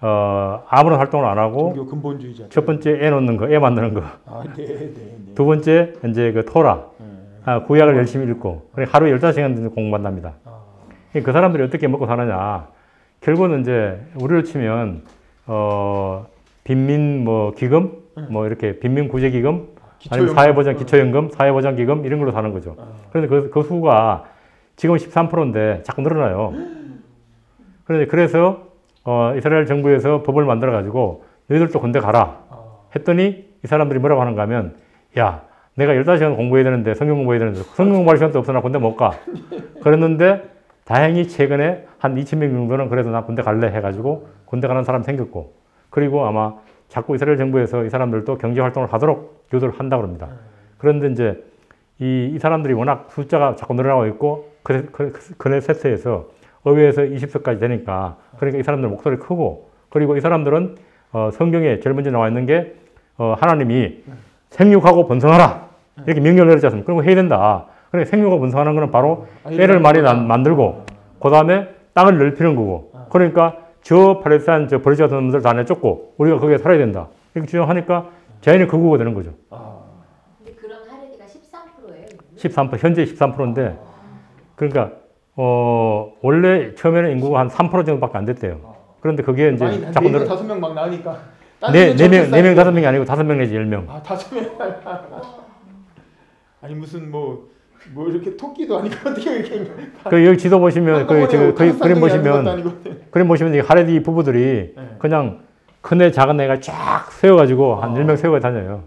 Speaker 2: 아무런 활동을 안 하고
Speaker 4: 종교 근본주의자.
Speaker 2: 첫 번째 애 놓는 거, 애 만드는 거.
Speaker 4: 아, 네, 네, 네.
Speaker 2: 두 번째 이제 그 토라, 구약을 열심히 읽고 하루에 15시간 정도 공부한답니다. 그 사람들이 어떻게 먹고 사느냐. 결국은 이제 우리로 치면 빈민 뭐 기금, 뭐 이렇게 빈민 구제기금, 아니면 사회보장 기초연금, 사회보장기금 이런 걸로 사는 거죠. 그런데 그 수가 지금 13%인데 자꾸 늘어나요. 그런데 그래서 이스라엘 정부에서 법을 만들어 가지고 너희들도 군대 가라 했더니 이 사람들이 뭐라고 하는가 하면 야 내가 15시간 공부해야 되는데 성경 공부해야 되는데 성경 공부할 시간도 없어 나 군대 못 가. 그랬는데 다행히 최근에 한 2,000명 정도는 그래도 나 군대 갈래 해가지고 군대 가는 사람 생겼고 그리고 아마 자꾸 이스라엘 정부에서 이 사람들도 경제 활동을 하도록 유도를 한다고 합니다. 그런데 이제 이 사람들이 워낙 숫자가 자꾸 늘어나고 있고 그네세트에서 의회에서 20석까지 되니까 그러니까 이 사람들 목소리 크고 그리고 이 사람들은 성경에 제일 먼저 나와 있는 게 하나님이 생육하고 번성하라 이렇게 명령을 내렸지 않습니까? 그리고 해야 된다. 그러니까 생육하고 번성하는 것은 바로 애를 많이 만들고 그 다음에 땅을 넓히는 거고 그러니까 저 팔레스타인 저 버리지 같은 놈들 다 내쫓고 우리가 거기에 살아야 된다. 이렇게 주장하니까 자연히 극우가 되는 거죠.
Speaker 5: 근데 그런 하레디가 13%예요.
Speaker 2: 13%, 현재 13%인데 그러니까 원래 처음에는 인구가 한 3% 정도밖에 안 됐대요. 그런데 그게 이제 자꾸 늘어
Speaker 4: 5명 막 나오니까.
Speaker 2: 네 명, 5명이 아니고 5명 내지 10명.
Speaker 4: 아, 5명. 아니 무슨 뭐 이렇게 토끼도 아니고 어떻게 이렇게
Speaker 2: 그 여기 지도 보시면 그림 보시면 이 하레디 부부들이 그냥 큰 애 작은 애가 쫙 세워가지고 한 10명 세우고 다녀요.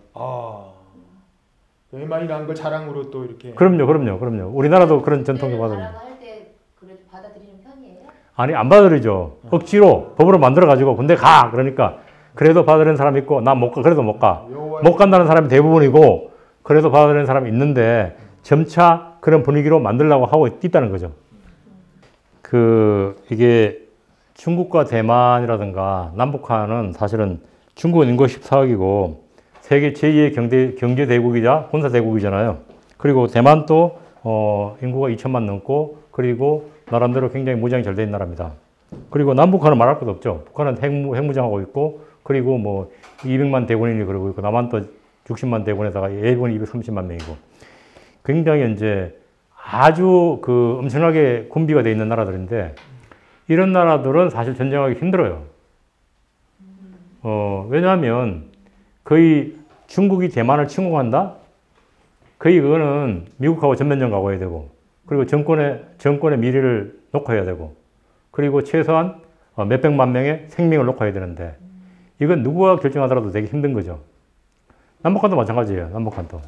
Speaker 4: 많이 나온 걸 자랑으로 또 이렇게.
Speaker 2: 그럼요. 우리나라도 그런 전통이 받아요.
Speaker 5: 할때 그래도 받아들이는 편이에요?
Speaker 2: 아니 안 받아들이죠. 억지로 법으로 만들어가지고 군대 가 그러니까 그래도 받아들이는 사람이 있고 난 못 가 그래도 못 가. 못 간다는 사람이 대부분이고 그래도 받아들이는 사람이 있는데 점차 그런 분위기로 만들려고 하고 있다는 거죠. 이게 중국과 대만이라든가 남북한은 사실은 중국은 인구가 14억이고 세계 제2의 경제 대국이자 군사 대국이잖아요. 그리고 대만도 인구가 2천만 넘고 그리고 나름대로 굉장히 무장이 잘 된 나라입니다. 그리고 남북한은 말할 것도 없죠. 북한은 핵무장하고 있고 그리고 뭐 200만 대군인이 그러고 있고 남한도 60만 대군에다가 예비군이 230만 명이고 굉장히 이제 아주 엄청나게 군비가 되어 있는 나라들인데 이런 나라들은 사실 전쟁하기 힘들어요. 왜냐하면 거의 중국이 대만을 침공한다? 거의 그거는 미국하고 전면전 가고 해야 되고 그리고 정권의 미래를 놓고 해야 되고 그리고 최소한 몇백만 명의 생명을 놓고 해야 되는데 이건 누구가 결정하더라도 되게 힘든 거죠. 남북한도 마찬가지예요.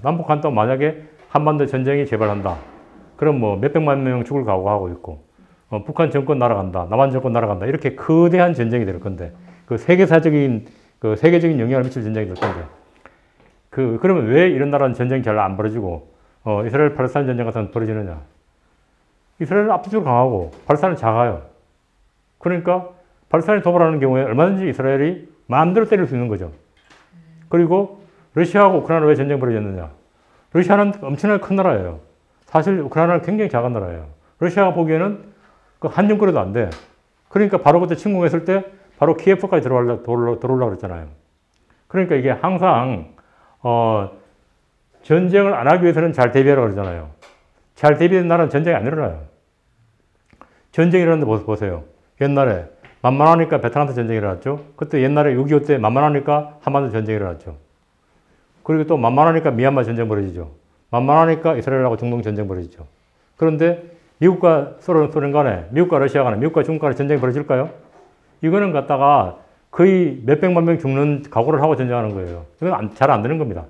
Speaker 2: 남북한도 만약에 한반도 전쟁이 재발한다. 그럼 뭐 몇백만 명 죽을 각오하고 있고 북한 정권 날아간다. 남한 정권 날아간다. 이렇게 거대한 전쟁이 될 건데 세계적인 영향을 미칠 전쟁이 될 건데 그러면 왜 이런 나라는 전쟁이 잘 안 벌어지고 이스라엘 팔레스타인 전쟁 같은 건 벌어지느냐. 이스라엘은 압도적으로 강하고 팔레스타인은 작아요. 그러니까 팔레스타인이 도발하는 경우에 얼마든지 이스라엘이 마음대로 때릴 수 있는 거죠. 그리고 러시아하고 우크라이나는 왜 전쟁이 벌어졌느냐. 러시아는 엄청나게 큰 나라예요. 사실 우크라이나는 굉장히 작은 나라예요. 러시아가 보기에는 한 정거리도 안 돼. 그러니까 바로 그때 침공했을 때 바로 키예프까지 들어오려고 그랬잖아요. 그러니까 이게 항상 전쟁을 안 하기 위해서는 잘 대비하라고 그러잖아요. 잘 대비된 나라는 전쟁이 안 일어나요. 전쟁이 일어났는데 보세요. 옛날에 만만하니까 베트남도 전쟁이 일어났죠. 그때 옛날에 6.25 때 만만하니까 한반도 전쟁이 일어났죠. 그리고 또 만만하니까 미얀마 전쟁 벌어지죠. 만만하니까 이스라엘하고 중동 전쟁 벌어지죠. 그런데 미국과 소련 간에, 미국과 러시아 간에, 미국과 중국 간에 전쟁이 벌어질까요? 이거는 갖다가 거의 몇백만 명 죽는 각오를 하고 전쟁하는 거예요. 이건 잘 안 되는 겁니다.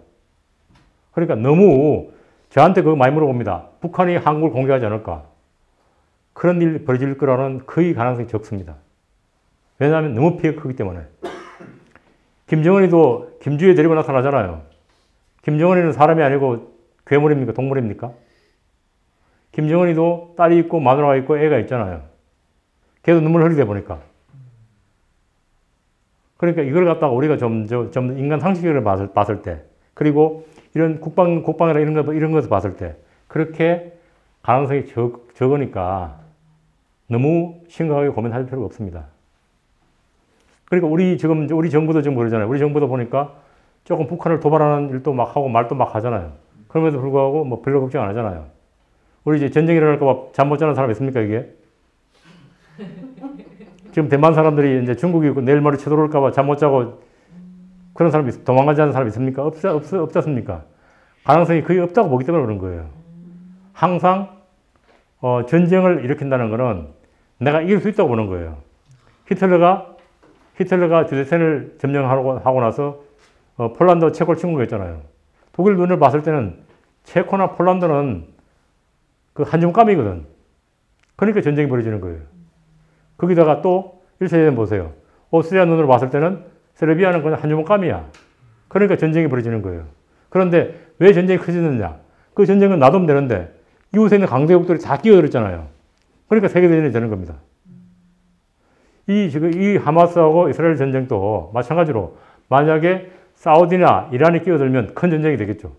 Speaker 2: 그러니까 너무 저한테 그거 많이 물어봅니다. 북한이 한국을 공격하지 않을까? 그런 일 벌어질 거라는 거의 가능성이 적습니다. 왜냐하면 너무 피해가 크기 때문에. 김정은이도 김주혜 데리고 나타나잖아요. 김정은이는 사람이 아니고 괴물입니까? 동물입니까? 김정은이도 딸이 있고 마누라가 있고 애가 있잖아요. 걔도 눈물 흘리다 보니까. 그러니까 이걸 갖다가 우리가 좀 인간 상식을 봤을 때, 그리고 이런 국방이나 이런 것을 봤을 때, 그렇게 가능성이 적으니까 너무 심각하게 고민할 필요가 없습니다. 그러니까 우리 정부도 지금 그러잖아요. 우리 정부도 보니까 조금 북한을 도발하는 일도 막 하고 말도 막 하잖아요. 그럼에도 불구하고 뭐 별로 걱정 안 하잖아요. 우리 이제 전쟁이 일어날까 봐 잠 못 자는 사람 있습니까, 이게? 지금 대만 사람들이 이제 중국이 내일 모레 쳐들어올까 봐 잠 못 자고 그런 사람이 도망가지 않는 사람이 있습니까? 없지 않습니까? 가능성이 거의 없다고 보기 때문에 그런 거예요. 항상 전쟁을 일으킨다는 거는 내가 이길 수 있다고 보는 거예요. 히틀러가 주대천을 점령하고 나서 폴란드 체코를 친 거 있잖아요. 독일 눈을 봤을 때는 체코나 폴란드는 그 한줌감이거든. 그러니까 전쟁이 벌어지는 거예요. 거기다가 또 1차 대전 보세요. 오스트리아 눈으로 봤을 때는 세르비아는 그냥 한줌감이야. 그러니까 전쟁이 벌어지는 거예요. 그런데 왜 전쟁이 커지느냐? 그 전쟁은 놔두면 되는데 이웃에 있는 강대국들이 다 끼어들었잖아요. 그러니까 세계대전이 되는 겁니다. 이 하마스하고 이스라엘 전쟁도 마찬가지로 만약에 사우디나 이란이 끼어들면 큰 전쟁이 되겠죠.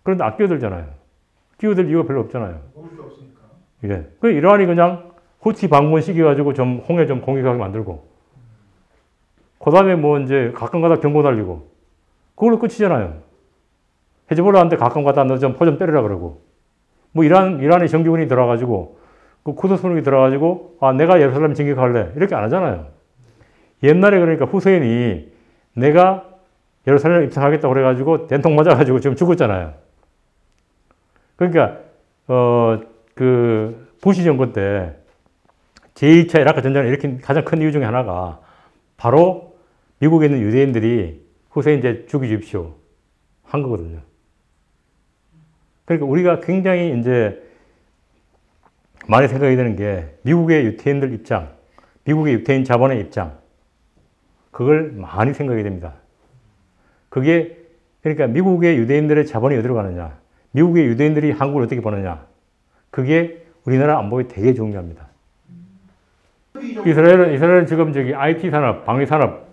Speaker 2: 그런데 안 끼어들잖아요. 끼어들 이유가 별로 없잖아요.
Speaker 4: 먹을 게 없으니까.
Speaker 2: 예. 그 이란이 그냥 후티 반군 시켜가지고 좀 홍해 좀 공격하게 만들고, 그 다음에 뭐 이제 가끔가다 경고 날리고, 그걸로 끝이잖아요. 헤즈볼라한테 가끔가다 너 좀 포 좀 때리라 그러고, 뭐 이란의 정규군이 들어가지고, 그 쿠드스 분이 들어가지고, 아, 내가 예루살렘 진격할래. 이렇게 안 하잖아요. 옛날에 그러니까 후세인이 내가 예루살렘 입성하겠다고 그래가지고 된통 맞아가지고 지금 죽었잖아요. 그러니까, 그, 부시 정권 때 제2차 이라크 전쟁을 일으킨 가장 큰 이유 중에 하나가 바로 미국에 있는 유대인들이 후세인 이제 죽이십시오 한 거거든요. 그러니까 우리가 굉장히 이제 많이 생각이 드는 게 미국의 유태인들 입장, 미국의 유태인 자본의 입장, 그걸 많이 생각이 됩니다. 그게 그러니까 미국의 유대인들의 자본이 어디로 가느냐, 미국의 유대인들이 한국을 어떻게 보느냐, 그게 우리나라 안보에 되게 중요합니다. 이스라엘은 지금 저기 IT 산업, 방위 산업,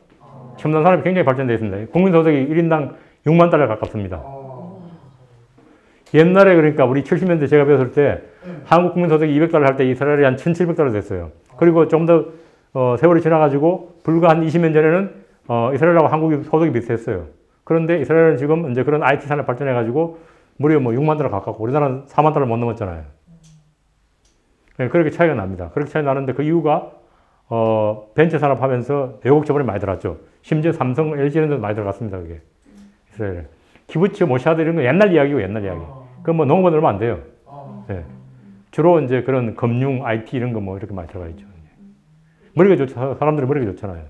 Speaker 2: 첨단 산업이 굉장히 발전되어 있습니다. 국민 소득이 1인당 6만 달러 가깝습니다. 옛날에 그러니까 우리 70년대 제가 배웠을 때 한국 국민 소득이 200달러 할 때 이스라엘이 한 1,700달러 됐어요. 그리고 좀 더 세월이 지나가지고 불과 한 20년 전에는 이스라엘하고 한국이 소득이 비슷했어요. 그런데 이스라엘은 지금 이제 그런 IT 산업 발전해가지고 무려 뭐 6만 달러 가깝고 우리나라는 4만 달러 못 넘었잖아요. 네, 그렇게 차이가 납니다. 그렇게 차이 나는데 그 이유가 벤처 산업 하면서 외국 자본이 많이 들어갔죠. 심지어 삼성, LG 이런 데도 많이 들어갔습니다. 그게 이스라엘. 키부츠, 모샤드 이런 거 옛날 이야기고 옛날 이야기. 그건 뭐 농업은 얼마 안 돼요. 네. 주로 이제 그런 금융, IT 이런 거 뭐 이렇게 많이 들어가 있죠. 머리가 좋죠. 사람들이 머리가 좋잖아요.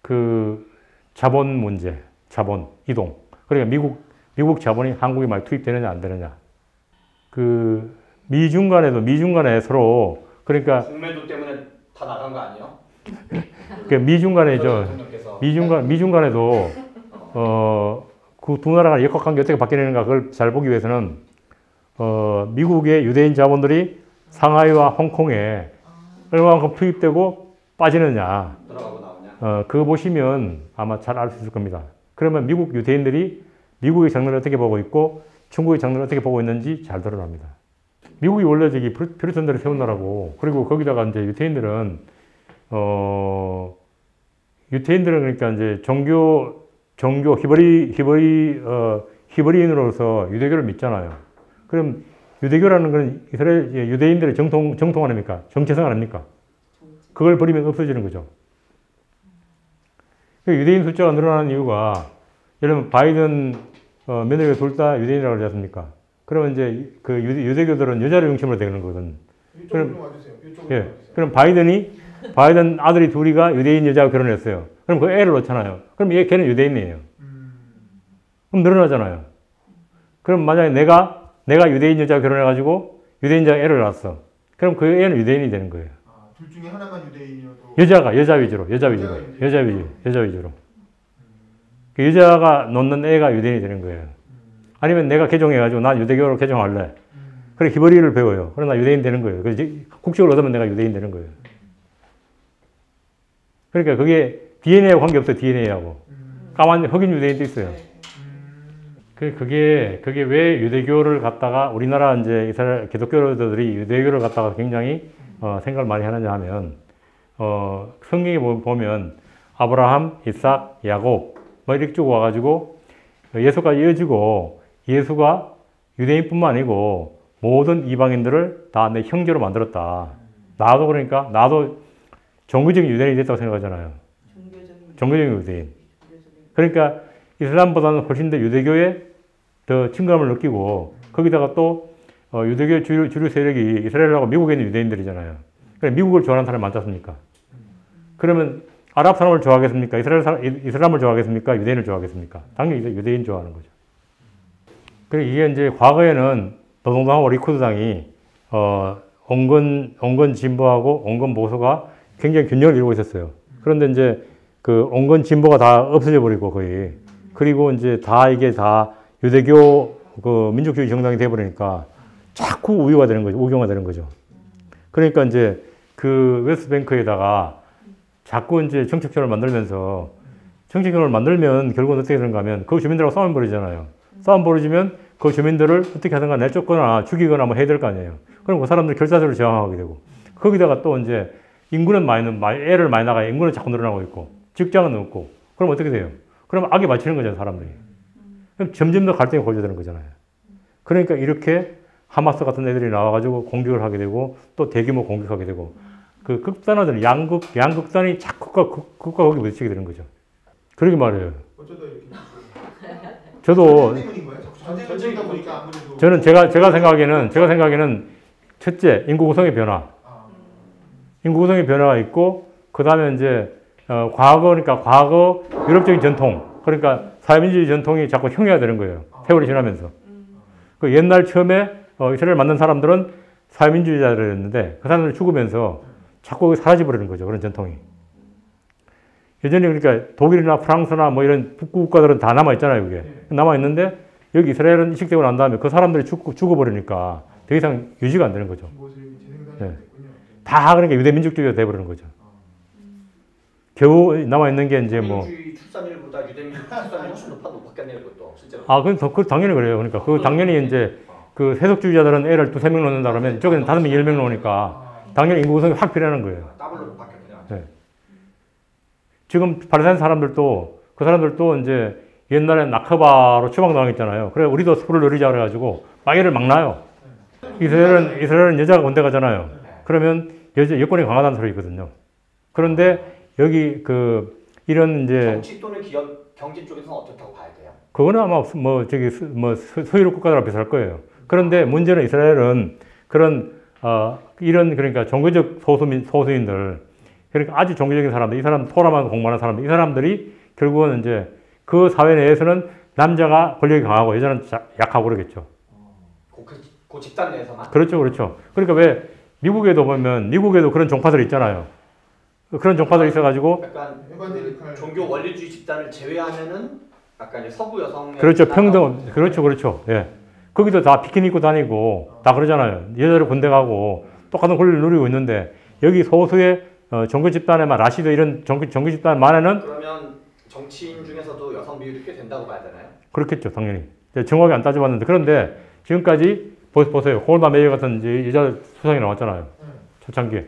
Speaker 2: 그 자본 문제, 자본 이동. 그러니까 미국 자본이 한국에 많이 투입되느냐 안 되느냐. 그 미중 간에 서로 그러니까
Speaker 1: 공매도 때문에 다 나간 거 아니에요?
Speaker 2: 그 미중 간에죠. 미중 간에도 그 두 나라가 역학관계 어떻게 바뀌는가 그걸 잘 보기 위해서는 미국의 유대인 자본들이 상하이와 홍콩에 얼마만큼 투입되고 빠지느냐.
Speaker 1: 들어가고 나오냐.
Speaker 2: 그거 보시면 아마 잘 알 수 있을 겁니다. 그러면 미국 유대인들이 미국의 장르를 어떻게 보고 있고 중국의 장르를 어떻게 보고 있는지 잘 드러납니다. 미국이 원래 저기 퓨리턴들을 세운 나라고, 그리고 거기다가 이제 유태인들은 그러니까 이제 종교 히브리인으로서 유대교를 믿잖아요. 그럼 유대교라는 건 이스라엘 유대인들의 정통 아닙니까? 정체성 아닙니까? 그걸 버리면 없어지는 거죠. 유대인 숫자가 늘어나는 이유가, 예를 들면 바이든 며느리가 둘 다 유대인이라고 그러지 않습니까? 그러면 이제 그 유대교들은 여자를 중심으로 되는 거거든. 그럼 바이든 아들이 둘이가 유대인 여자와 결혼했어요. 그럼 그 애를 놓잖아요. 그럼 걔는 유대인이에요. 그럼 늘어나잖아요. 그럼 만약에 내가 유대인 여자와 결혼해가지고 유대인 여자가 애를 낳았어. 그럼 그 애는 유대인이 되는 거예요.
Speaker 4: 둘 중에 하나만 유대인이어도
Speaker 2: 여자 위주로. 그 여자가 놓는 애가 유대인이 되는 거예요. 아니면 내가 개종해가지고 난 유대교를 개종할래. 그래 히브리를 배워요. 그럼 나 유대인 되는 거예요. 그래서 국적을 얻으면 내가 유대인 되는 거예요. 그러니까 그게 DNA하고 관계없어요. DNA하고. 까만 흑인 유대인도 있어요. 그게 왜 유대교를 갖다가 우리나라 이제 이스라엘 기독교도들이 유대교를 갖다가 굉장히 생각을 많이 하느냐 하면 성경에 보면 아브라함, 이삭, 야곱 뭐 이렇게 쭉 와가지고 예수가 이어지고 예수가 유대인뿐만 아니고 모든 이방인들을 다 내 형제로 만들었다. 나도 그러니까 나도 종교적인 유대인이 됐다고 생각하잖아요. 종교적인 유대인. 그러니까 이슬람보다는 훨씬 더 유대교에 더 친감을 느끼고 거기다가 또 유대교 주류 세력이 이스라엘하고 미국에 있는 유대인들이잖아요. 그러니까 미국을 좋아하는 사람이 많지 않습니까? 그러면 아랍 사람을 좋아하겠습니까? 이슬람을 좋아하겠습니까? 유대인을 좋아하겠습니까? 당연히 유대인 좋아하는 거죠. 그리고 이게 이제 과거에는 노동당하고 리쿠드당이 온건 진보하고 온건 보수가 굉장히 균형을 이루고 있었어요. 그런데 이제 그 온건 진보가 다 없어져 버리고 거의 그리고 이제 다 이게 다 유대교 그 민족주의 정당이 돼 버리니까 자꾸 우유가 되는 거죠. 우경화 되는 거죠. 그러니까 이제 그 웨스트뱅크에다가 자꾸 이제 정책권을 만들면서 정책권을 만들면 결국은 어떻게 되는가 하면 그 주민들하고 싸움 벌이잖아요. 싸움 벌어지면 그 주민들을 어떻게 하든가 내쫓거나 죽이거나 뭐 해야 될 거 아니에요. 그럼 그 사람들 결사적으로 저항하게 되고 거기다가 또 이제 인구는 애를 많이 나가요. 인구는 자꾸 늘어나고 있고 직장은 없고 그럼 어떻게 돼요? 그럼 악에 맞추는 거잖아요, 사람들이. 그럼 점점 더 갈등이 고조되는 거잖아요. 그러니까 이렇게 하마스 같은 애들이 나와가지고 공격을 하게 되고 또 대규모 공격하게 되고 그 극단화되는 양극단이 자꾸 극과 극이 부딪히게 되는 거죠. 그러게 말이에요.
Speaker 4: 어쩌다 이렇게.
Speaker 2: 저도
Speaker 4: 때문인 거예요? 전쟁이다 보니까 아무래도.
Speaker 2: 저는 제가 생각에는 첫째 인구 구성의 변화. 인구 구성의 변화가 있고 그 다음에 이제 과거 유럽적인 전통 그러니까 사회민주주의 전통이 자꾸 형해화되는 거예요. 세월이 지나면서. 그 옛날 처음에 이스라엘을 만든 사람들은 사회민주주의자들이었는데 그 사람들이 죽으면서 자꾸 사라져버리는 거죠. 그런 전통이. 예전에 그러니까 독일이나 프랑스나 뭐 이런 북부 국가들은 다 남아있잖아요. 그게. 남아있는데 여기 이스라엘은 이식되고 난 다음에 그 사람들이 죽어버리니까 더 이상 유지가 안 되는 거죠. 네. 다 그러니까 유대민족주의가 돼버리는 거죠. 겨우 남아있는 게 이제 뭐.
Speaker 1: 유대민주주의 출산율보다 유대민족 출산율이 훨씬 높았겠네요, 그것도 실제로.
Speaker 2: 그 당연히 그래요. 그러니까 그 당연히 이제 그 세속주의자들은 애를 2-3명 놓는다 그러면 이쪽에는 5명, 10명 놓으니까 당연히 인구 구성이 확 필요한 거예요.
Speaker 1: 더블로 바뀌었군요.
Speaker 2: 네. 지금 팔레스타인 사람들도 그 사람들도 이제 옛날에 나크바로 추방당했잖아요. 그래 우리도 숲을 누리자 그래가지고 막 애를 막 낳아요. 이스라엘은 여자가 군대 가잖아요. 그러면 여권이 강하다는 소리거든요. 그런데 여기 이런 이제
Speaker 1: 정치 또는 경제 쪽에서는 어떻다고 봐야 돼요?
Speaker 2: 그거는 아마 서유럽 국가들하고 비슷할 거예요. 그런데 문제는 이스라엘은 그런 이런 그러니까 종교적 소수인들 그러니까 아주 종교적인 사람들 이 사람 토라만 공부하는 사람들 이 사람들이 결국은 이제 그 사회 내에서는 남자가 권력이 강하고 여자는 약하고 그러겠죠.
Speaker 1: 그 집단 내에서만?
Speaker 2: 그렇죠. 그러니까 왜 미국에도 보면 미국에도 그런 종파들이 있잖아요. 그런 종파들이 있어가지고
Speaker 1: 약간 종교 원리주의 집단을 제외하면은 약간 이제 서구 여성
Speaker 2: 그렇죠. 평등 그렇죠. 예. 거기도 다 비키니 입고 다니고 다 그러잖아요. 여자들 군대 가고 똑같은 권리를 누리고 있는데 여기 소수의 종교 집단에만 라시드 이런 종교 집단만에는
Speaker 1: 그러면 정치인 중에서도 여성 비율이 꽤 된다고 봐야 되나요?
Speaker 2: 그렇겠죠, 당연히. 정확히 안 따져봤는데 그런데 지금까지 보세요. 홀다 메이어 같은 이제 여자 수상이 나왔잖아요. 초창기에.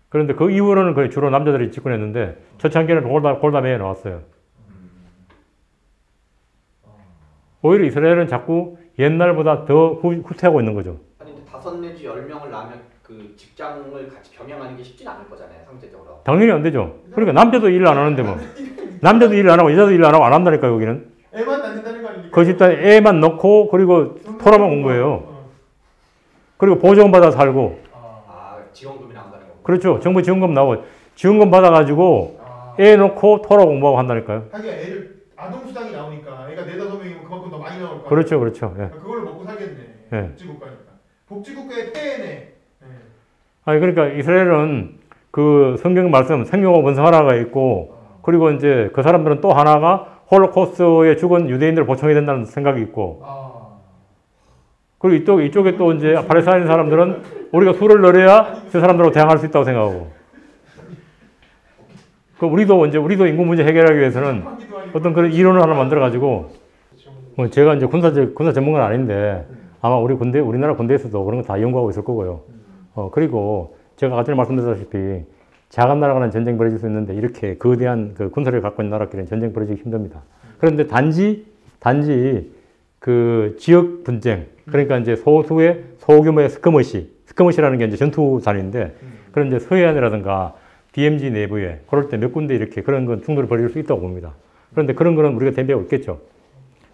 Speaker 2: 그런데 그 이후로는 거의 주로 남자들이 집권했는데 초창기에는 홀다 메이어 나왔어요. 오히려 이스라엘은 자꾸 옛날보다 더 후퇴하고 있는 거죠.
Speaker 1: 아니 근데 5 내지 10명을 낳으면 그 직장을 같이 병행하는 게 쉽진 않을 거잖아요, 상대적으로.
Speaker 2: 당연히 안 되죠. 그러니까 남자도 일을 안 하는데 뭐. 남자도 일을 안 하고 여자도 일을 안 하고 안 한다니까 여기는.
Speaker 4: 애만 낳는다는 거 아닙니까?
Speaker 2: 그 집단에 애만 넣고 그리고 토라만 온 거예요. 그리고 보조금 받아 살고.
Speaker 1: 지원금이 나온다는 거.
Speaker 2: 그렇죠. 정부 지원금 나오고 지원금 받아가지고 애 넣고 토라 공부하고 한다니까요.
Speaker 4: 하긴 애를 아동수당이 나오니까 애가 4-5명이면 그만큼 더 많이 나올 거야.
Speaker 2: 그렇죠. 예.
Speaker 4: 그걸로 먹고 살겠네.
Speaker 2: 예.
Speaker 4: 복지국가니까. 복지국가의 폐해네. 예.
Speaker 2: 아니 그러니까 이스라엘은 그 성경 말씀 생명과 번성하라가 있고 그리고 이제 그 사람들은 또 하나가 홀로코스트에 죽은 유대인들을 보충해야 된다는 생각이 있고 그리고 이쪽에 또 이제 팔레스타인 사람들은 우리가 수를 늘려야 저 사람들하고 대항할 수 있다고 생각하고 그 우리도 인구 문제 해결하기 위해서는 어떤 그런 이론을 하나 만들어 가지고 뭐 제가 이제 군사 전문가는 아닌데 아마 우리나라 군대에서도 그런 거 다 연구하고 있을 거고요. 그리고 제가 아까 전에 말씀드렸다시피 작은 나라가는 전쟁 벌어질 수 있는데 이렇게 거대한 그 군사력을 갖고 있는 나라끼리는 전쟁 벌어지기 힘듭니다. 그런데 단지 그 지역 분쟁, 그러니까 이제 소수의 소규모의 스커머시라는 게 이제 전투단인데 그런 이제 서해안이라든가 DMZ 내부에 그럴 때 몇 군데 이렇게 그런 건 충돌을 벌일 수 있다고 봅니다. 그런데 그런 거는 우리가 대비하고 있겠죠.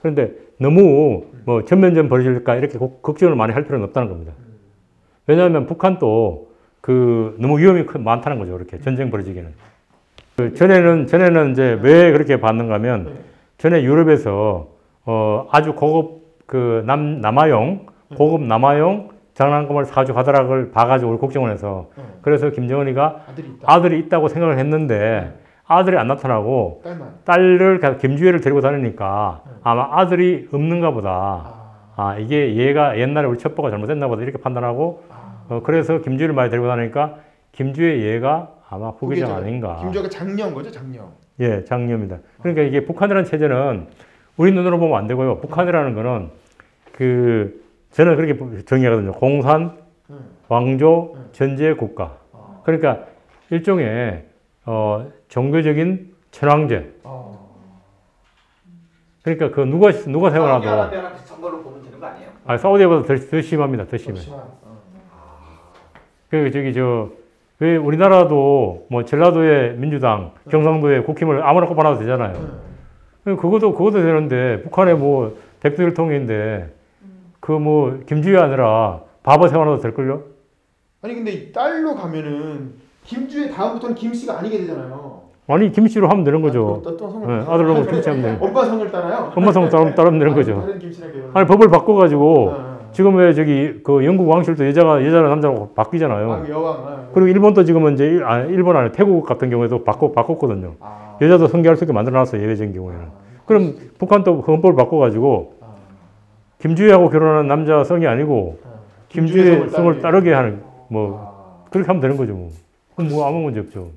Speaker 2: 그런데 너무 뭐 전면전 벌어질까 이렇게 걱정을 많이 할 필요는 없다는 겁니다. 왜냐하면 북한도 그 너무 위험이 많다는 거죠. 이렇게 전쟁 벌어지기는. 그 전에는 이제 왜 그렇게 봤는가 하면 전에 유럽에서 아주 고급 그 고급 남아용 장난감을 사가지고 가더락을 봐가지고 걱정을 해서 그래서 김정은이가 아들이 있다고 생각을 했는데 아들이 안 나타나고 딸을 김주애를 데리고 다니니까 아마 아들이 없는가 보다. 이게 얘가 옛날에 우리 첩보가 잘못했나 보다 이렇게 판단하고 그래서 김주애를 많이 데리고 다니니까 김주애 얘가 아마 후계자가 아닌가.
Speaker 4: 김주애가 장녀인 거죠, 장녀.
Speaker 2: 예, 장녀입니다. 그러니까 이게 북한이라는 체제는 우리 눈으로 보면 안 되고요. 북한이라는 거는 저는 그렇게 정의하거든요. 공산, 왕조, 전제 국가. 그러니까 일종의 종교적인 천황제. 그러니까 그 누가 세워놔도
Speaker 1: 사우디아라비아랑 비슷한 걸로 보면 되는 거 아니에요?
Speaker 2: 사우디아보다 더 심합니다. 더 심해. 왜 우리나라도 뭐 전라도의 민주당, 경상도의 국힘을 아무나 꼽아놔도 되잖아요. 그것도 되는데 북한에 뭐 백두혈통인데 그 뭐 김주희 아니라 바보 세워놔도 될걸요?
Speaker 4: 아니 근데 이 딸로 가면은 김주애 다음부터는 김씨가 아니게 되잖아요.
Speaker 2: 아니 김씨로 하면 되는 거죠.
Speaker 4: 또 성을
Speaker 2: 네, 아들로 김씨 하면 되는
Speaker 4: 엄마 성을 따라요?
Speaker 2: 엄마 성 따르면 되는 거죠.
Speaker 4: 다른 김씨랑 결혼.
Speaker 2: 아니 법을 바꿔가지고 지금 왜 저기 그 영국 왕실도 여자나 남자로 바뀌잖아요.
Speaker 4: 여왕.
Speaker 2: 그리고 일본도 지금은 이제 일본 안에 태국 같은 경우에도 바꿨거든요. 여자도 성계할 수 있게 만들어놨어요. 예외적인 경우에는. 그럼 북한도 헌법을 바꿔가지고 김주희하고 결혼한 남자 성이 아니고 김주희 성을 따르게 하는 뭐 그렇게 하면 되는 거죠. 뭐. 그럼 뭐 아무 문제 없죠.